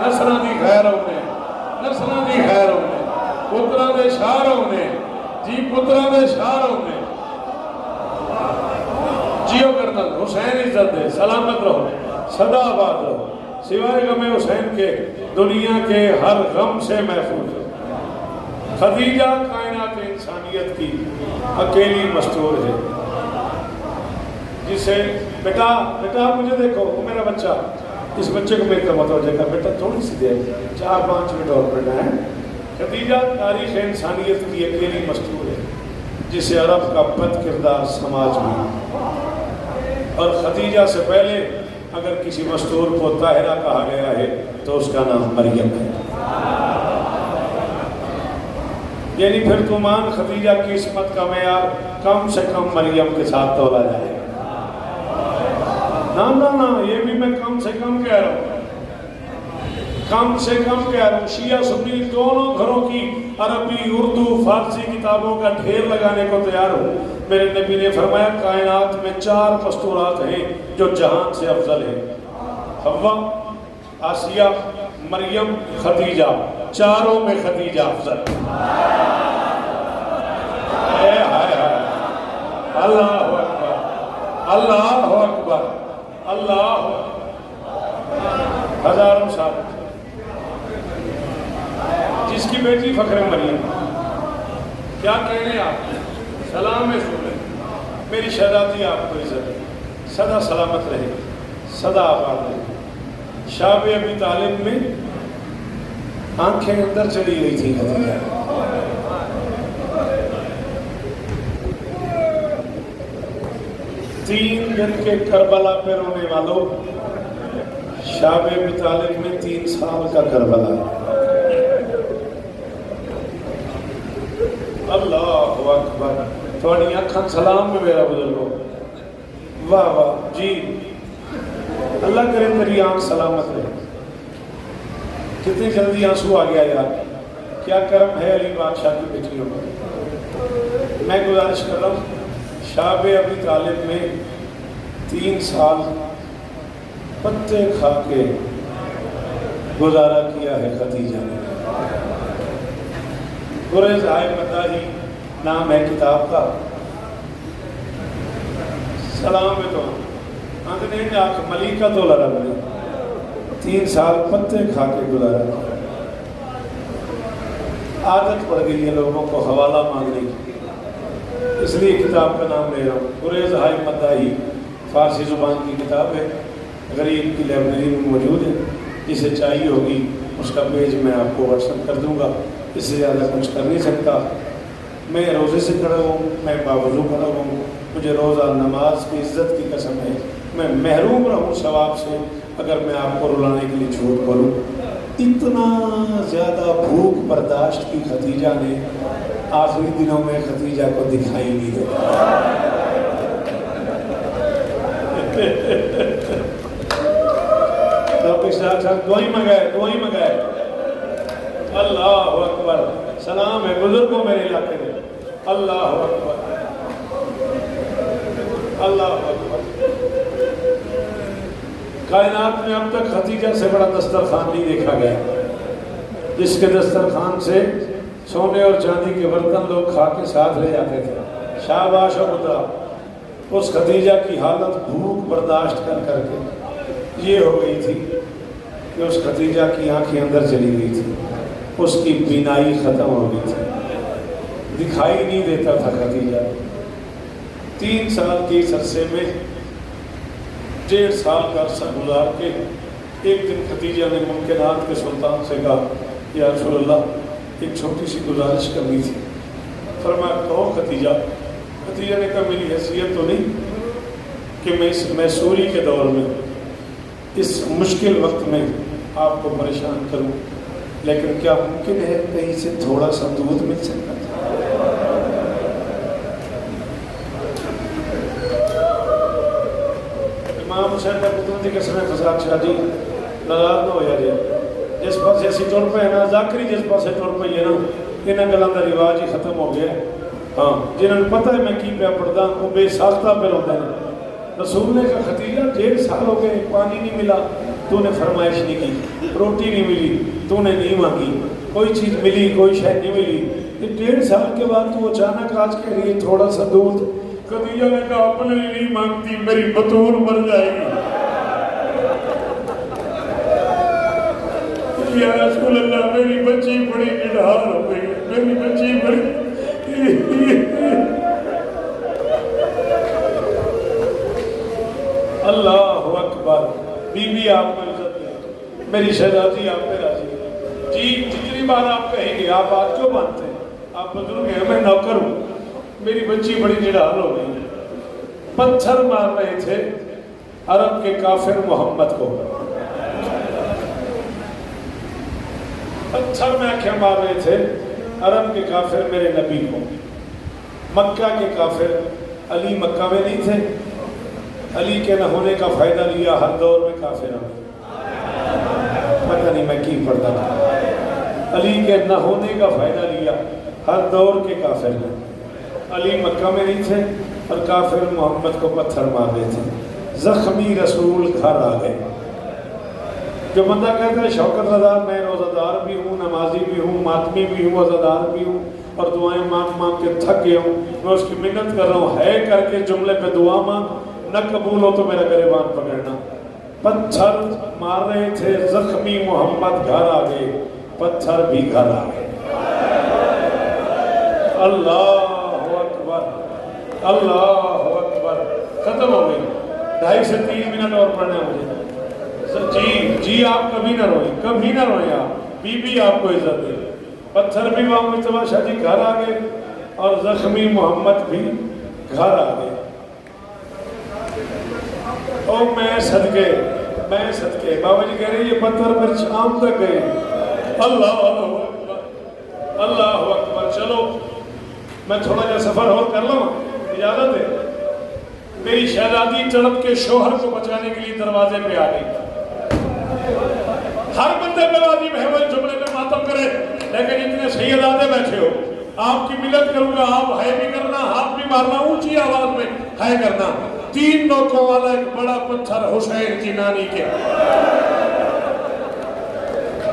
نسلوں دی خیر ہونے, نسلوں دی خیر ہونے, پتروں دے شار ہونے, جی پتروں دے شار ہونے. جیو کرنا حسین عزت دے, سلامت رہو, سدا آباد رہو, سوائے غم حسین کے دنیا کے ہر غم سے محفوظ ہو. خدیجہ کائنات انسانیت کی اکیلی مستور ہے جسے بیٹا بیٹا مجھے دیکھو, میرا بچہ, اس بچے کو میری طرف متوجہ کر, بیٹا تھوڑی سی دیر 4-5 منٹ اور پڑھنا ہے. خدیجہ تاریخ انسانیت کی اکیلی مستور ہے جسے عرب کا بد کردار سماج میں, اور خدیجہ سے پہلے اگر کسی مستور کو طاہرہ کہا گیا ہے تو اس کا نام مریم ہے. یعنی پھر تو مان خدیجہ کی عصمت کا معیار کم سے کم مریم کے ساتھ تولا جائے گا۔ نہ یہ بھی میں کم سے کم کہہ رہا ہوں، کم سے کم کہہ رہا ہوں۔ شیعہ سنی دونوں گھروں کی عربی اردو فارسی کتابوں کا ڈھیر لگانے کو تیار ہوں۔ میرے نبی نے فرمایا کائنات میں 4 مستورات ہیں جو جہان سے افضل ہیں، حوا، آسیہ، مریم، خدیجہ، چاروں میں خدیجہ افضل۔ اللہ اکبر، اللہ اکبر، اللہ ہزاروں سال۔ جس کی بیٹی فخر مریم، کیا کہنے آپ، سلام ہے سنے، میری شہزادی آپ کو عزت، سدا سلامت رہے، سدا آباد رہے۔ شاب ابی طالب میں آنکھیں اندر چلی گئی تھی خدیجہ، تین دن کے کربلا پہ رونے والوں، شاب ابی طالب میں 3 سال کا کربلا۔ اللہ اکبر، تھوڑی آنکھاں سلام میں میرا بزرگو، واہ واہ جی، اللہ کرے تیری آنکھ سلامت رہے۔ کتنی جلدی آنسو آ گیا یار، کیا کرم ہے علی بادشاہ کی بیٹیوں پر۔ میں گزارش کر رہا ہوں، شاب ابی طالب میں 3 سال پتے کھا کے گزارا کیا ہے خدیجہ نے۔ قریض آئے مداحی نام ہے کتاب کا، سلام ہے تو آنکھنے جاک ملیکہ تو لرب نے 3 سال پتے کھا کے گزارا کیا۔ عادت پڑ گئی ہے لوگوں کو حوالہ مانگنے کی، اس لیے کتاب کا نام لے رہا ہوں۔ قریض آئے مداحی فارسی زبان کی کتاب ہے، غریب کی لائبریری میں موجود ہے، جسے چاہیے ہوگی اس کا پیج میں آپ کو واٹس ایپ کر دوں گا۔ اس سے زیادہ کچھ کر نہیں سکتا، میں روزے سے کھڑا ہوں، میں باوضو کھڑا ہوں، مجھے روزہ نماز کی عزت کی قسم ہے، میں محروم رہوں ثواب سے اگر میں آپ کو رلانے کے لیے جھوٹ بولوں۔ اتنا زیادہ بھوک برداشت کی خدیجہ نے آخری دنوں میں خدیجہ کو دکھائی نہیں دیتا۔ دعائیں منگائے، اللہ اکبر، سلام ہے بزرگوں میرے علاقے میں، اللہ اکبر، اللہ اکبر۔ کائنات میں اب تک خدیجہ سے بڑا دسترخوان نہیں دیکھا گیا، جس کے دسترخوان سے سونے اور چاندی کے برتن لوگ کھا کے ساتھ لے جاتے تھے۔ شاباش و مدرا، اس خدیجہ کی حالت بھوک برداشت کر کر کے یہ ہو گئی تھی کہ اس خدیجہ کی آنکھیں اندر چلی گئی تھی، اس کی بینائی ختم ہو گئی تھی، دکھائی نہیں دیتا تھا خدیجہ۔ 3 سال کے اس عرصے میں 1.5 سال کا عرصہ گزار کے ایک دن خدیجہ نے ممکنات کے سلطان سے کہا، یا رسول اللہ ایک چھوٹی سی گزارش کرنی تھی۔ فرمایا کہو خدیجہ۔ خدیجہ نے کہا میری حیثیت تو نہیں کہ میں اس میسوری کے دور میں اس مشکل وقت میں آپ کو پریشان کروں، لیکن کیا ممکن ہے کہیں سے تھوڑا سا دودھ مل سکتا تھا؟ امام حسین کا پتر کی قسم فساد شاہ جی ناراض نہ ہو جائے، جس پاس ایسی ٹر پہ ہے نا ذاکری، جس پاس ٹر پہ ہے نا انہیں گلوں کا رواج ہی ختم ہو گیا۔ ہاں جنہوں نے پتہ ہے میں کی پیا پڑھتا وہ بے ساختہ پہ ہوتا ہے۔ رسول نے کہا خدیجہ 1.5 سال ہو گئے، پانی نہیں ملا، تو نے فرمائش نہیں کی، روٹی نہیں ملی، تو نے نہیں مانگی، کوئی چیز ملی کوئی شے نہیں ملی، 1.5 سال کے بعد تو اچانک آج کہہ رہی ہے تھوڑا سا دودھ۔ خدیجہ نے کہا اپنے لیے نہیں مانگتی، میری بطول مر جائے گی۔ یا رسول اللہ میری بچی بڑی نڈھال ہو گئی ہے، میری بچی بڑی اللہ اکبر۔ بی بی آپ کو عزت دے، میری شہزادی آپ پہ راضی ہے جی، جتنی بار آپ کہیں گے آپ بات کیوں مانتے ہیں، آپ بزرگ ہیں میں نوکر ہوں، میری بچی بڑی نڈھال ہو گئی۔ پتھر مار رہے تھے عرب کے کافر محمد کو، پتھر میں آنکھیں مار رہے تھے عرب کے کافر میرے نبی کو، مکہ کے کافر علی مکہ میں نہیں تھے، علی کے نہ ہونے کا فائدہ لیا ہر دور میں کافر ہوں، پتہ نہیں میں کی پڑھتا تھا، علی کے نہ ہونے کا فائدہ لیا ہر دور کے کافر نے۔ علی مکہ میں نہیں تھے اور کافر محمد کو پتھر مار رہے تھے، زخمی رسول گھر آ گئے۔ جو بندہ کہتا ہے شوکت رضا میں روزہ دار بھی ہوں، نمازی بھی ہوں، ماتمی بھی ہوں، روزہ دار بھی ہوں اور دعائیں مانگ مانگ کے تھک گیا ہوں، میں اس کی منت کر رہا ہوں، ہے کر کے جملے پہ دعا مانگ، نہ قبول ہو تو میرا گریبان پکڑنا۔ پتھر مار رہے تھے، زخمی محمد گھر آ گئے، پتھر بھی گھر آ گئے۔ اللہ اکبر، اللہ اکبر۔ ختم ہو گئی، 2.5 سے 3 منٹ اور پڑھنا ہے مجھے۔ جی آپ کبھی نہ روئیں، کبھی نہ روئیں، آپ بی بی آپ کو عزت دے۔ پتھر بھی امام مصطفیٰ شاہ جی گھر آ گئے اور زخمی محمد بھی گھر آ گئے۔ اور میں صدقے بابا جی کہہ رہے ہیں یہ پتھر پھر شام تک گئے۔ اللہ اکبر، اللہ اکبر۔ چلو میں تھوڑا جا سفر اور کر لوں، اجازت ہے؟ میری شہزادی تڑپ کے شوہر کو بچانے کے لیے دروازے پہ آ گئی۔ ہر بندے پہ واجب ہے وہ جملے پہ ماتم کرے، لیکن اتنے سیدادے بیٹھے ہو، آپ کی ملت کروں گا، آپ ہے بھی کرنا، ہاتھ بھی مارنا، اونچی آواز میں ہے کرنا۔ 3 نوکوں والا ایک بڑا پتھر حسین کی نانی کے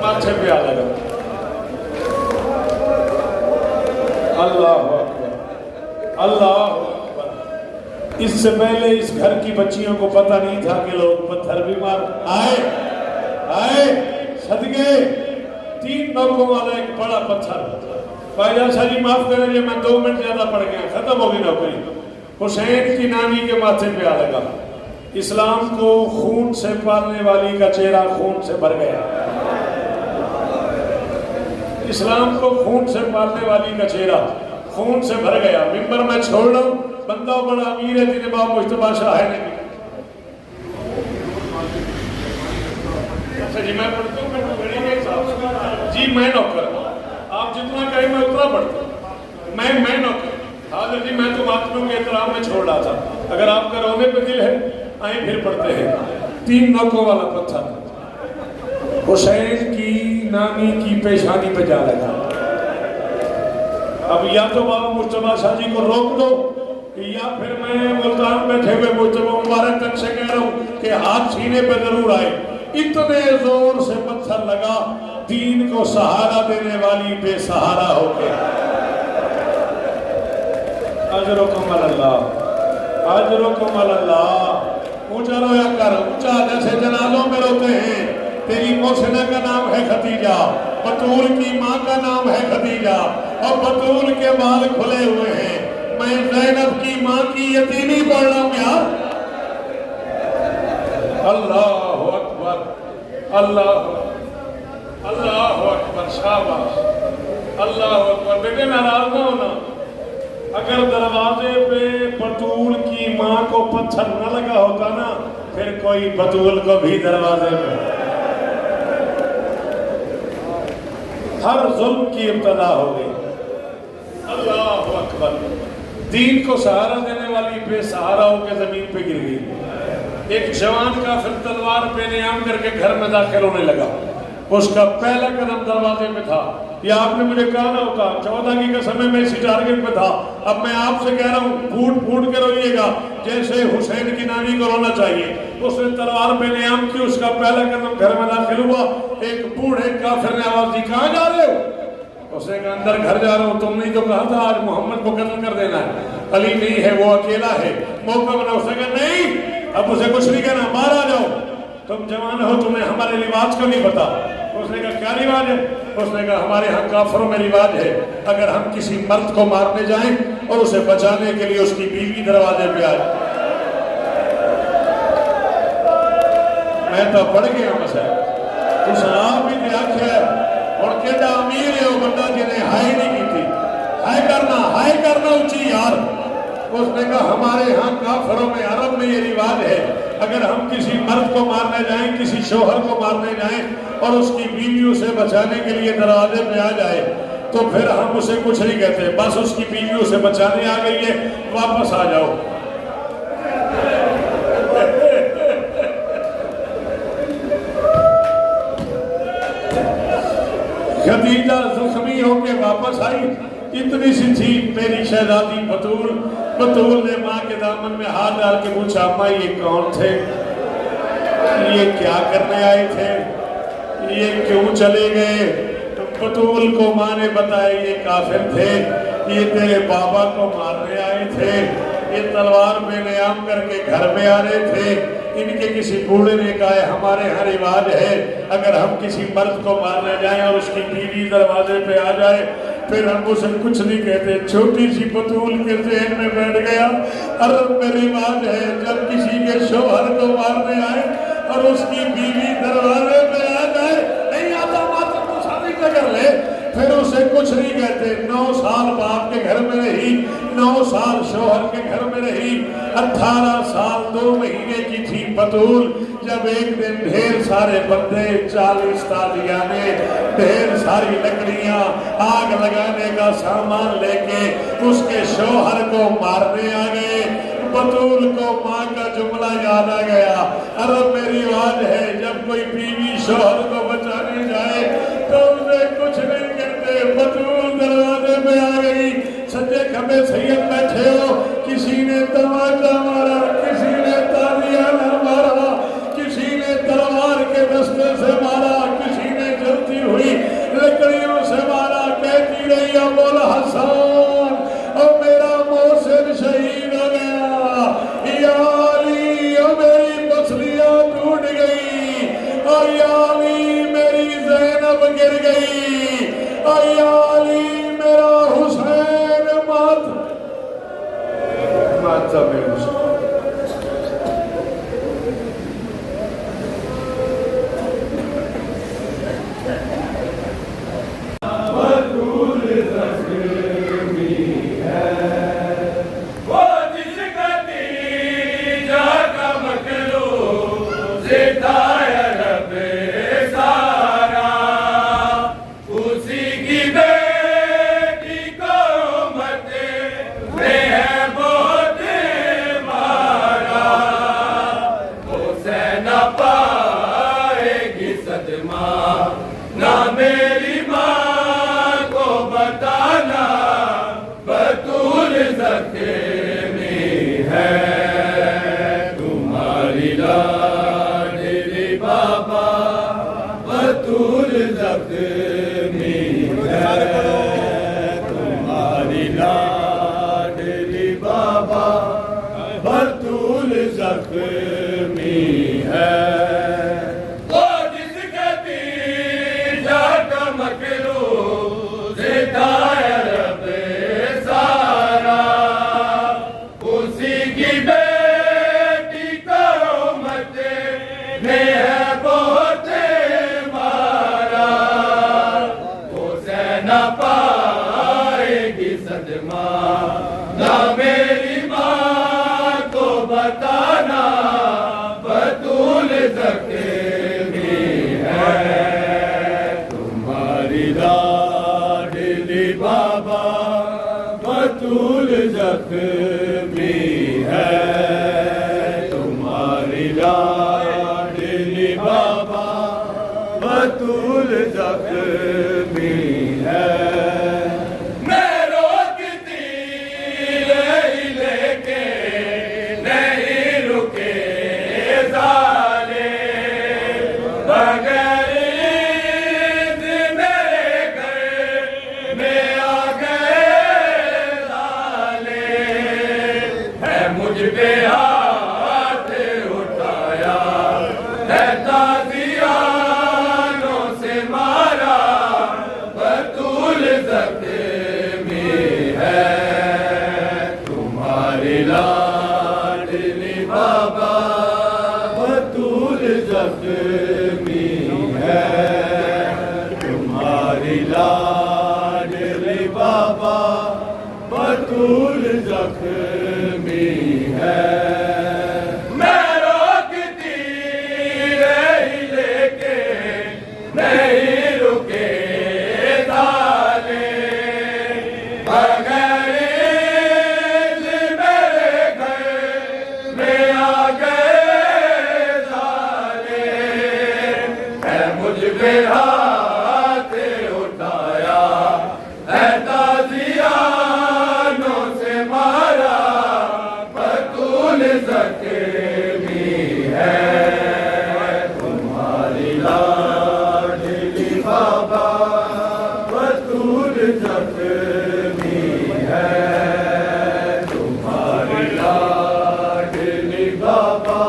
ماتھے پہ آ لگا۔ اللہ اکبر، اللہ اکبر۔ اس سے پہلے اس گھر کی بچیوں کو پتہ نہیں تھا کہ لوگ پتھر بھی مار آئے صدقے 3 نوکوں والا ایک بڑا پتھر۔ بھائی جان شاہ جی معاف کریں جی میں 2 منٹ زیادہ پڑھ گیا، ختم ہوگی نوکری۔ حسین کی نانی کے ماتھے پہ آ لگا۔ اسلام کو خون سے پالنے والی کا چہرہ خون سے بھر گیا، اسلام کو خون سے پالنے والی کا چہرہ خون سے بھر گیا۔ ممبر میں چھوڑ رہا ہوں، بندہ بڑا امیر ہے جنہیں باب مجتبہ شاہ ہے نہیں۔ جی میں پڑھتا ہوں، جی میں نوکر، آپ جتنا کہیں میں اتنا پڑھتا ہوں، میں نوکر۔ حاضر جی میں تو ماتمیوں کے احترام میں چھوڑ رہا تھا، اگر آپ کا رونے پہ دل ہے آئیں پھر پڑھتے ہیں۔ 3 نوکوں والا پتھر حسین کی نانی کی پیشانی پہ جا لگا۔ اب یا تو بابا مجتبہ شاہ جی کو روک دو یا پھر میں ملتان بیٹھے ہوئے مجتبہ مبارک تک سے کہہ رہا ہوں کہ ہاتھ سینے پہ ضرور آئے۔ اتنے زور سے پتھر لگا، دین کو سہارا دینے والی بے سہارا ہو کے۔ اجرکم اللہ، اجرکم اللہ۔ اونچا رویا کر، اونچا جیسے جنازوں میں روتے ہیں۔ تیری محسنہ کا نام ہے خدیجہ، بطول کی ماں کا نام ہے خدیجہ، اور بطول کے بال کھلے ہوئے ہیں۔ میں زینب کی ماں کی یتیمی پڑھ رہا ہوں یار۔ اللہ اکبر، اللہ اللہ اکبر، شاباش، اللہ اکبر۔ بیٹے ناراض نہ ہونا، اگر دروازے پہ بطول کی ماں کو پتھر نہ لگا ہوتا نا پھر کوئی بطول کو بھی دروازے پہ۔ ہر ظلم کی ابتدا ہو گئی۔ اللہ اکبر۔ دین کو سہارا دینے والی بے سہارا ہو کے زمین پہ گر گئی۔ ایک جوان کافر تلوار پہ نیام کر کے گھر میں داخل ہونے لگا، اس کا پہلا قدم دروازے پہ تھا۔ یا آپ نے مجھے کہا نہ ہوتا، 14 کی قسم میں اسی ٹارگٹ پہ تھا۔ اب میں آپ سے کہہ رہا ہوں پھوٹ پھوٹ کے روئیے گا جیسے حسین کی نانی کو رونا چاہیے۔ اس نے تلوار پہ نیام کی، اس کا پہلا قدم گھر میں داخل ہوا۔ ایک بوڑھے کافر نے آواز دی، کہاں جا رہے ہو؟ اس نے کہا اندر گھر جا رہا ہوں، تم نے تو کہا تھا آج محمد کو قتل کر دینا ہے، علی نہیں ہے وہ اکیلا ہے، موقع بنا۔ اس نے کہا نہیں، اب اسے کچھ نہیں کہنا، باہر آ جاؤ، تم جوان ہو، تمہیں ہمارے رواج کا نہیں پتا۔ اس نے کہا کیا رواج ہے؟ اس نے کہا ہمارے ہاں کافروں میں رواج ہے اگر ہم کسی مرد کو مارنے جائیں اور اسے بچانے کے لیے اس کی بیوی دروازے پہ آئے۔ میں تو پڑھ گیا مسئلہ، تو سلام بھی دیا ہے اور کہتا امیر ہے وہ بندہ جنہیں ہائے نہیں کی تھی، ہائے کرنا اونچی یار۔ اس نے کہا ہمارے ہاں کافروں میں عرب میں یہ رواج ہے اگر ہم کسی مرد کو مارنے جائیں، کسی شوہر کو مارنے جائیں اور اس کی بیوی اسے بچانے کے لیے دروازے پہ آ جائے تو پھر ہم اسے کچھ نہیں کہتے، بس اس کی بیوی اسے بچانے آ گئی ہے، واپس آ جاؤ۔ خدیجہ زخمی ہو کے واپس آئی، اتنی سی تھی میری شہزادی بطول۔ بطول نے ماں کے دامن میں ہاتھ ڈال کے پوچھا، اماں یہ کون تھے؟ یہ کیا کرنے آئے تھے؟ یہ کیوں چلے گئے؟ بطول کو ماں نے بتایا یہ کافر تھے، یہ تیرے بابا کو مارنے آئے تھے، یہ تلوار میں نیام کر کے گھر میں آ رہے تھے۔ ان کے کسی بوڑھے نے کہا ہے ہمارے ہاں رواج ہے اگر ہم کسی مرد کو مارنے جائیں اور اس کی بیوی دروازے پہ آ جائے پھر ہم اسے کچھ نہیں کہتے۔ چھوٹی سی بطول کے ذہن میں بیٹھ گیا عرب میں رواج ہے جب کسی کے شوہر کو مارنے آئے اور اس کی بیوی دروازے پہ آ جائے، نہیں آتا ماتم تو شادی نہ کر لے، پھر اسے کچھ نہیں کہتے۔ 9 سال باپ کے گھر میں رہی، 9 سال شوہر کے گھر میں رہی، 18 سال 2 مہینے کی تھی بطول جب ایک دن ڈھیر سارے بندے 40 تازیانے ڈھیر ساری لکڑیاں آگ لگانے کا سامان لے کے اس کے شوہر کو مارنے آ گئے۔ بطول کو ماں کا جملہ یاد آ گیا، عرب میں رواج ہے جب کوئی بیوی شوہر کو بچانے جائے تو اسے کچھ نہیں کہتے۔ بطول دروازے میں آ گئی، سجے کھمبے سید بیٹھے ہو، کسی نے تماچا مارا، کسی نے تازیانہ مارا، کسی نے تلوار کے دستے سے مارا، کسی نے جلتی ہوئی لکڑیوں سے مارا۔ کہتی رہی ابو الحسن او میرا محسن شہید ہو گیا، یا علی او میری پسلیاں ٹوٹ گئی، او یا علی میری زینب گر گئی، او یا علی میرا حسین ماتا میں حسین۔ نہیں رکے ظالم غازیانوں سے مارا بطول زخمی ہے تمہاری لاڈلی بابا بطول زخمی ہے تمہاری لاڈلی بابا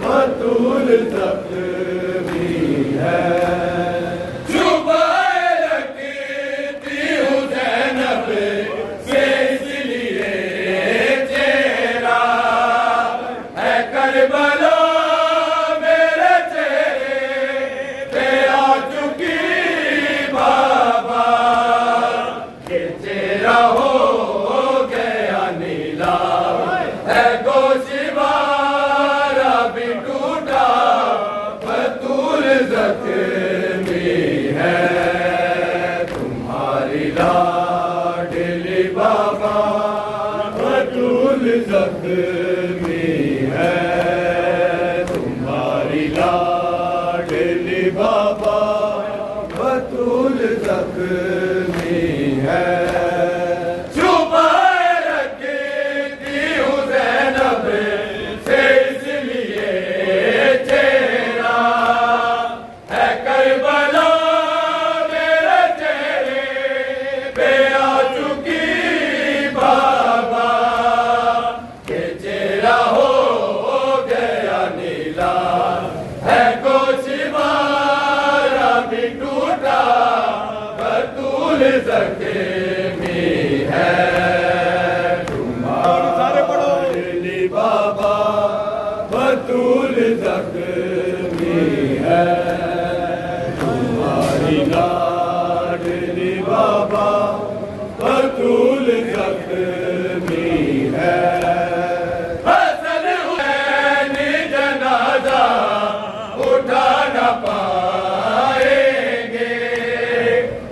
بطول زخمی ہے زخمی ہے تمہاری لاڈلی بابا بطول زخمی ہے چھپائے رکھتی ہوں زینب سے اس لیے چہرہ ہے کربلا میرے چہرے پہ آ چکی بابا زخمی ہے تمہاری بابا بطول زخمی ہے تمہاری لاڈلی بابا بطول زخمی ہے حسن حسین جنازہ اٹھا نہ پائیں گے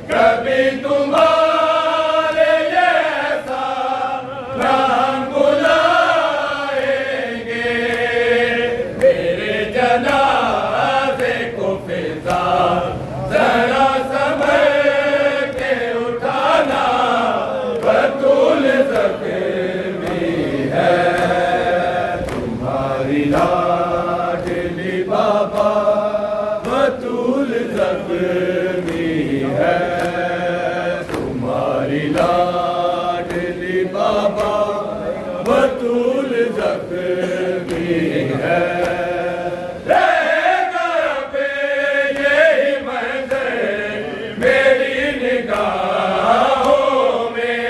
کبھی تمہارے جیسا نام بلائیں گے میرے جنازے کو فضا ذرا سنبھل کے اٹھانا بطول زخمی ہے تمہاری لاڈلی بابا بطول زخمی ہے تمہاری لاڈلی بابا بطول زخمی ہے رہے گا پہ یہی منظر میری نگاہوں میں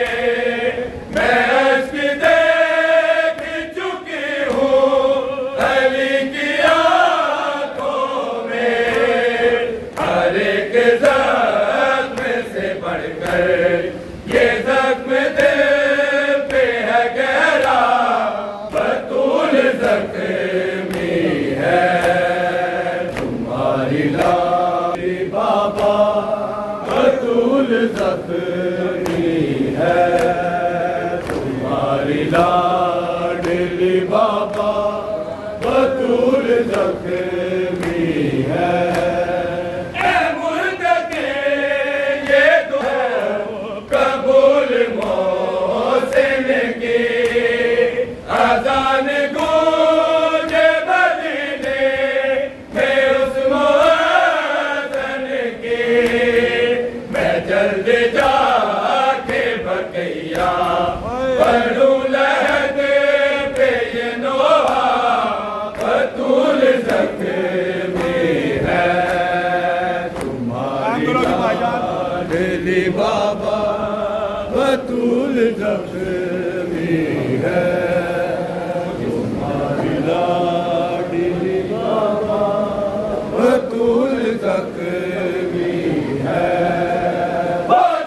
میں عشق دیکھ چکی ہوں علی کی آنکھوں میں ہر ایک زخم سے بڑھ کر یہ زخم دل پہ ہے گہرا بطول زخمی ہے تمہاری لاڈلی بابا بطول زخمی ہے تمہاری لاڈلی بابا بطول زخمی ہے اذان گونجے مدینے میں اس مؤذن کی میں جلد جا کے بقیہ پڑھوں لحد پہ یہ نوحہ بطول زخمی ہے تمہاری لاڈلی بابا بطول زخمی ہے لاڈلی بابا بطول زخمی ہے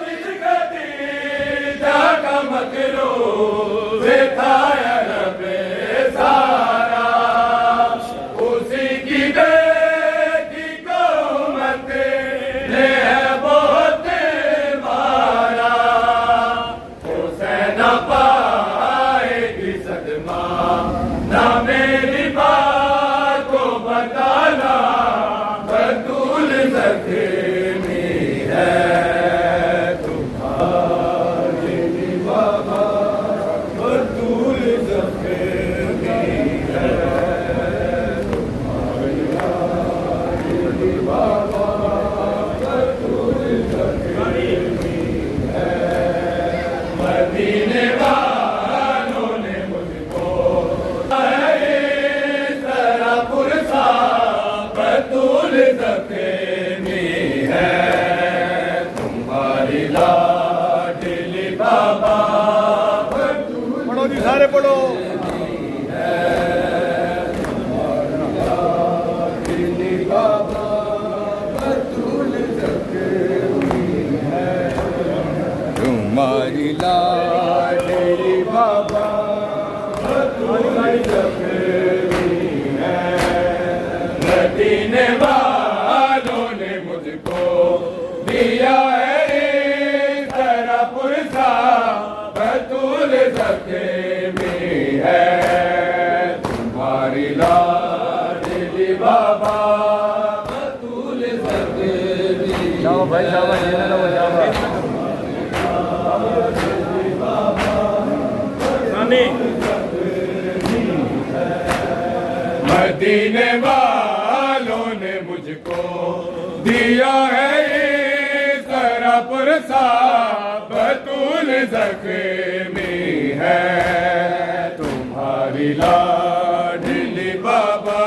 جس خدیجہ کا مکروب تھا عرب سارا اسی کی بیٹی کو امت نے ہے بہت مارا حسین پائے گی صدمہ نہ میری بات کو بتانا بطول زخمی ہے تمہاری سارے پڑھو تمہاری لاڈلی بابا مدینے والوں نے مجھ کو دیا ہے ذرا پرسا بطول زخمی ہے تمہاری لاڈلی بابا بطول زخمی جاؤ بھائی جاؤ مدینے والوں نے مجھ کو دیا ہے ذرا پرسا بطول زخمی ہے تمہاری لاڈلی بابا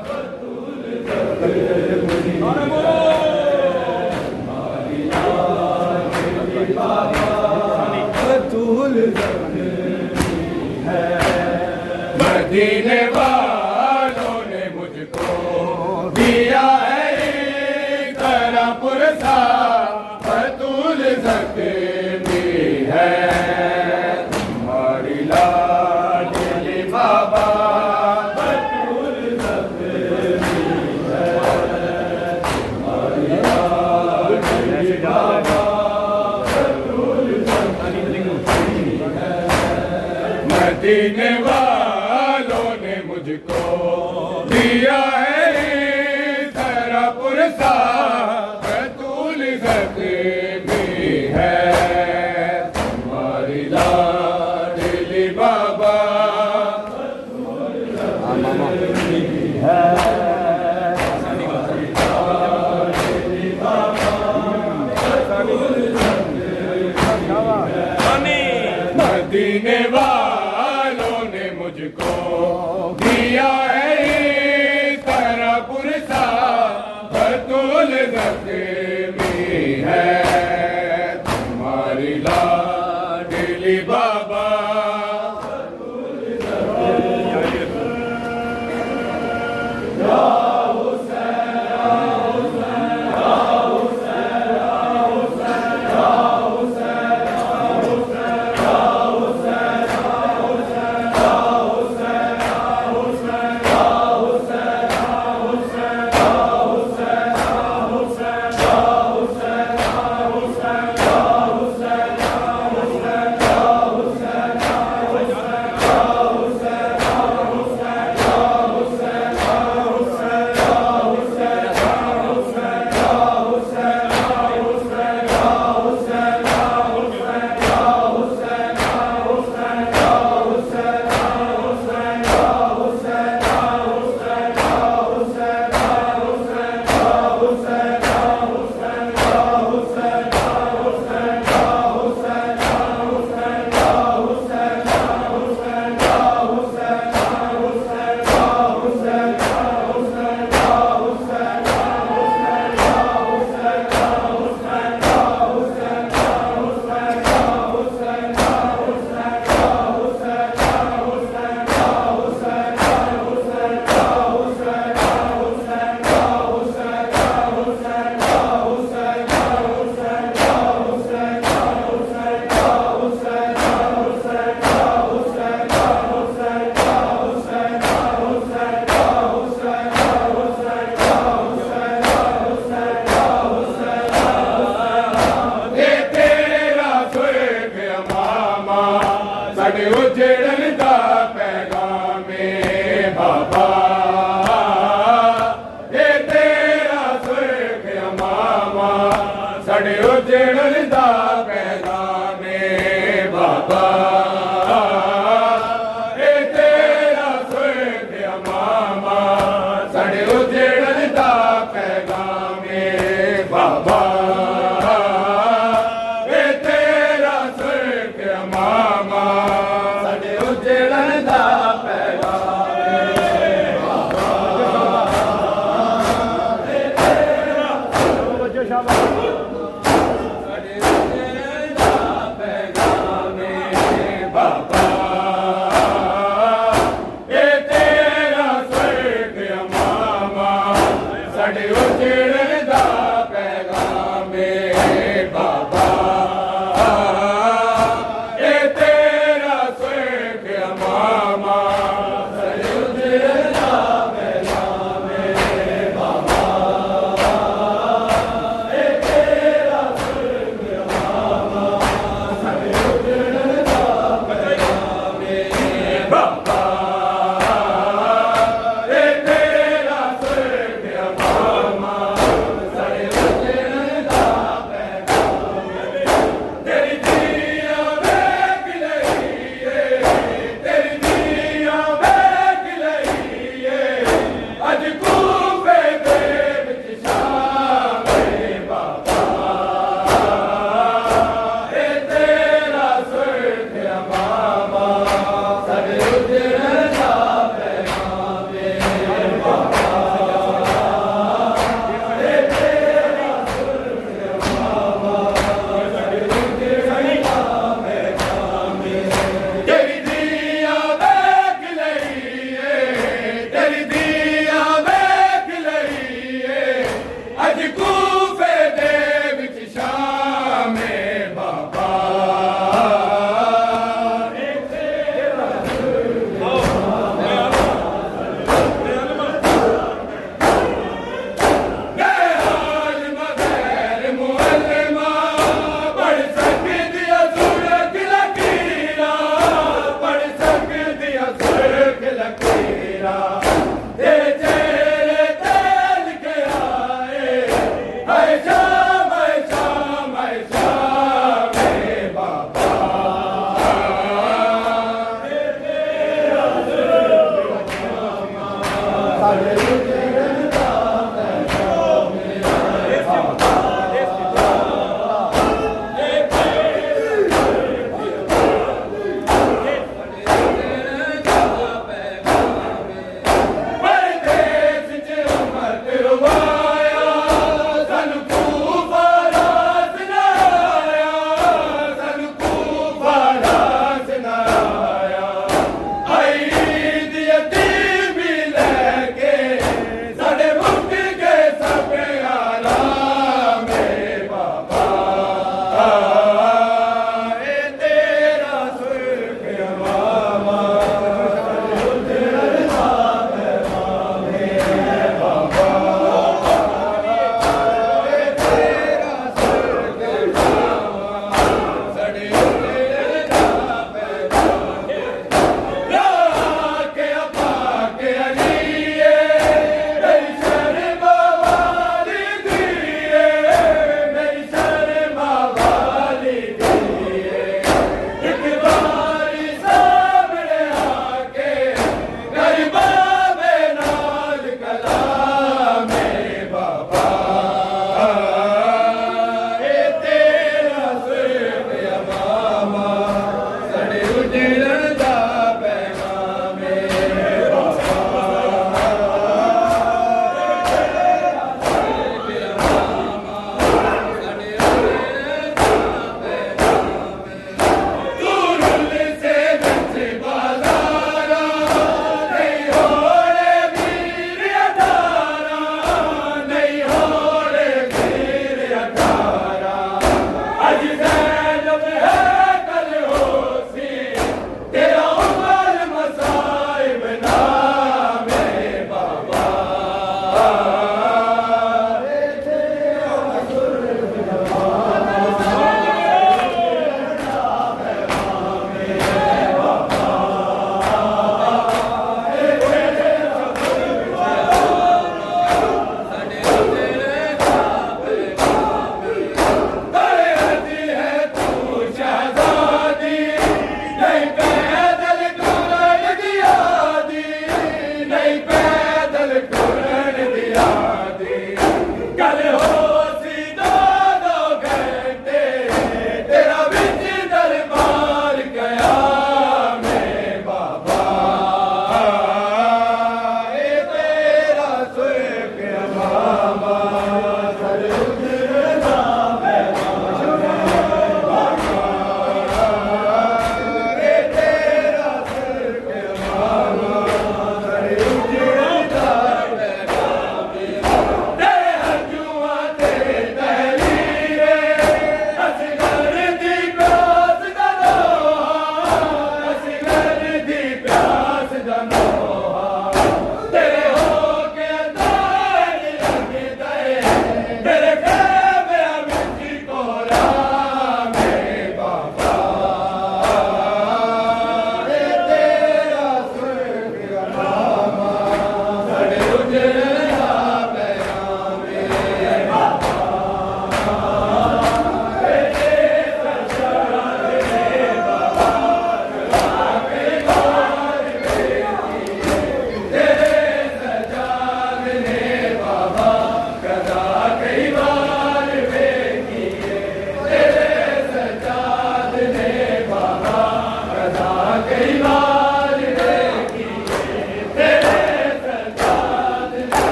بطول زخمی تمہاری لاڈلی بابا بطول زخمی ہے مدینے والوں نے مجھ کو دیا ہے ذرا پرسا بطول زخمی ہے تمہاری لاڈلی بابا بطول زخمی ہے تمہاری لاڈلی بابا بطول زخمی ہے مدینے والوں نے مجھ کو دیا ہے ذرا پرسا بطول زخمی ہے تمہاری لاڈلی بابا بطول زخمی ہے لاڈلی بابا بطول زخمی ہے مدینے والوں نے مجھ کو دیا ہے ذرا پرسا بطول زخمی ہے تمہاری لاڈلی بابا بطول زخمی بابا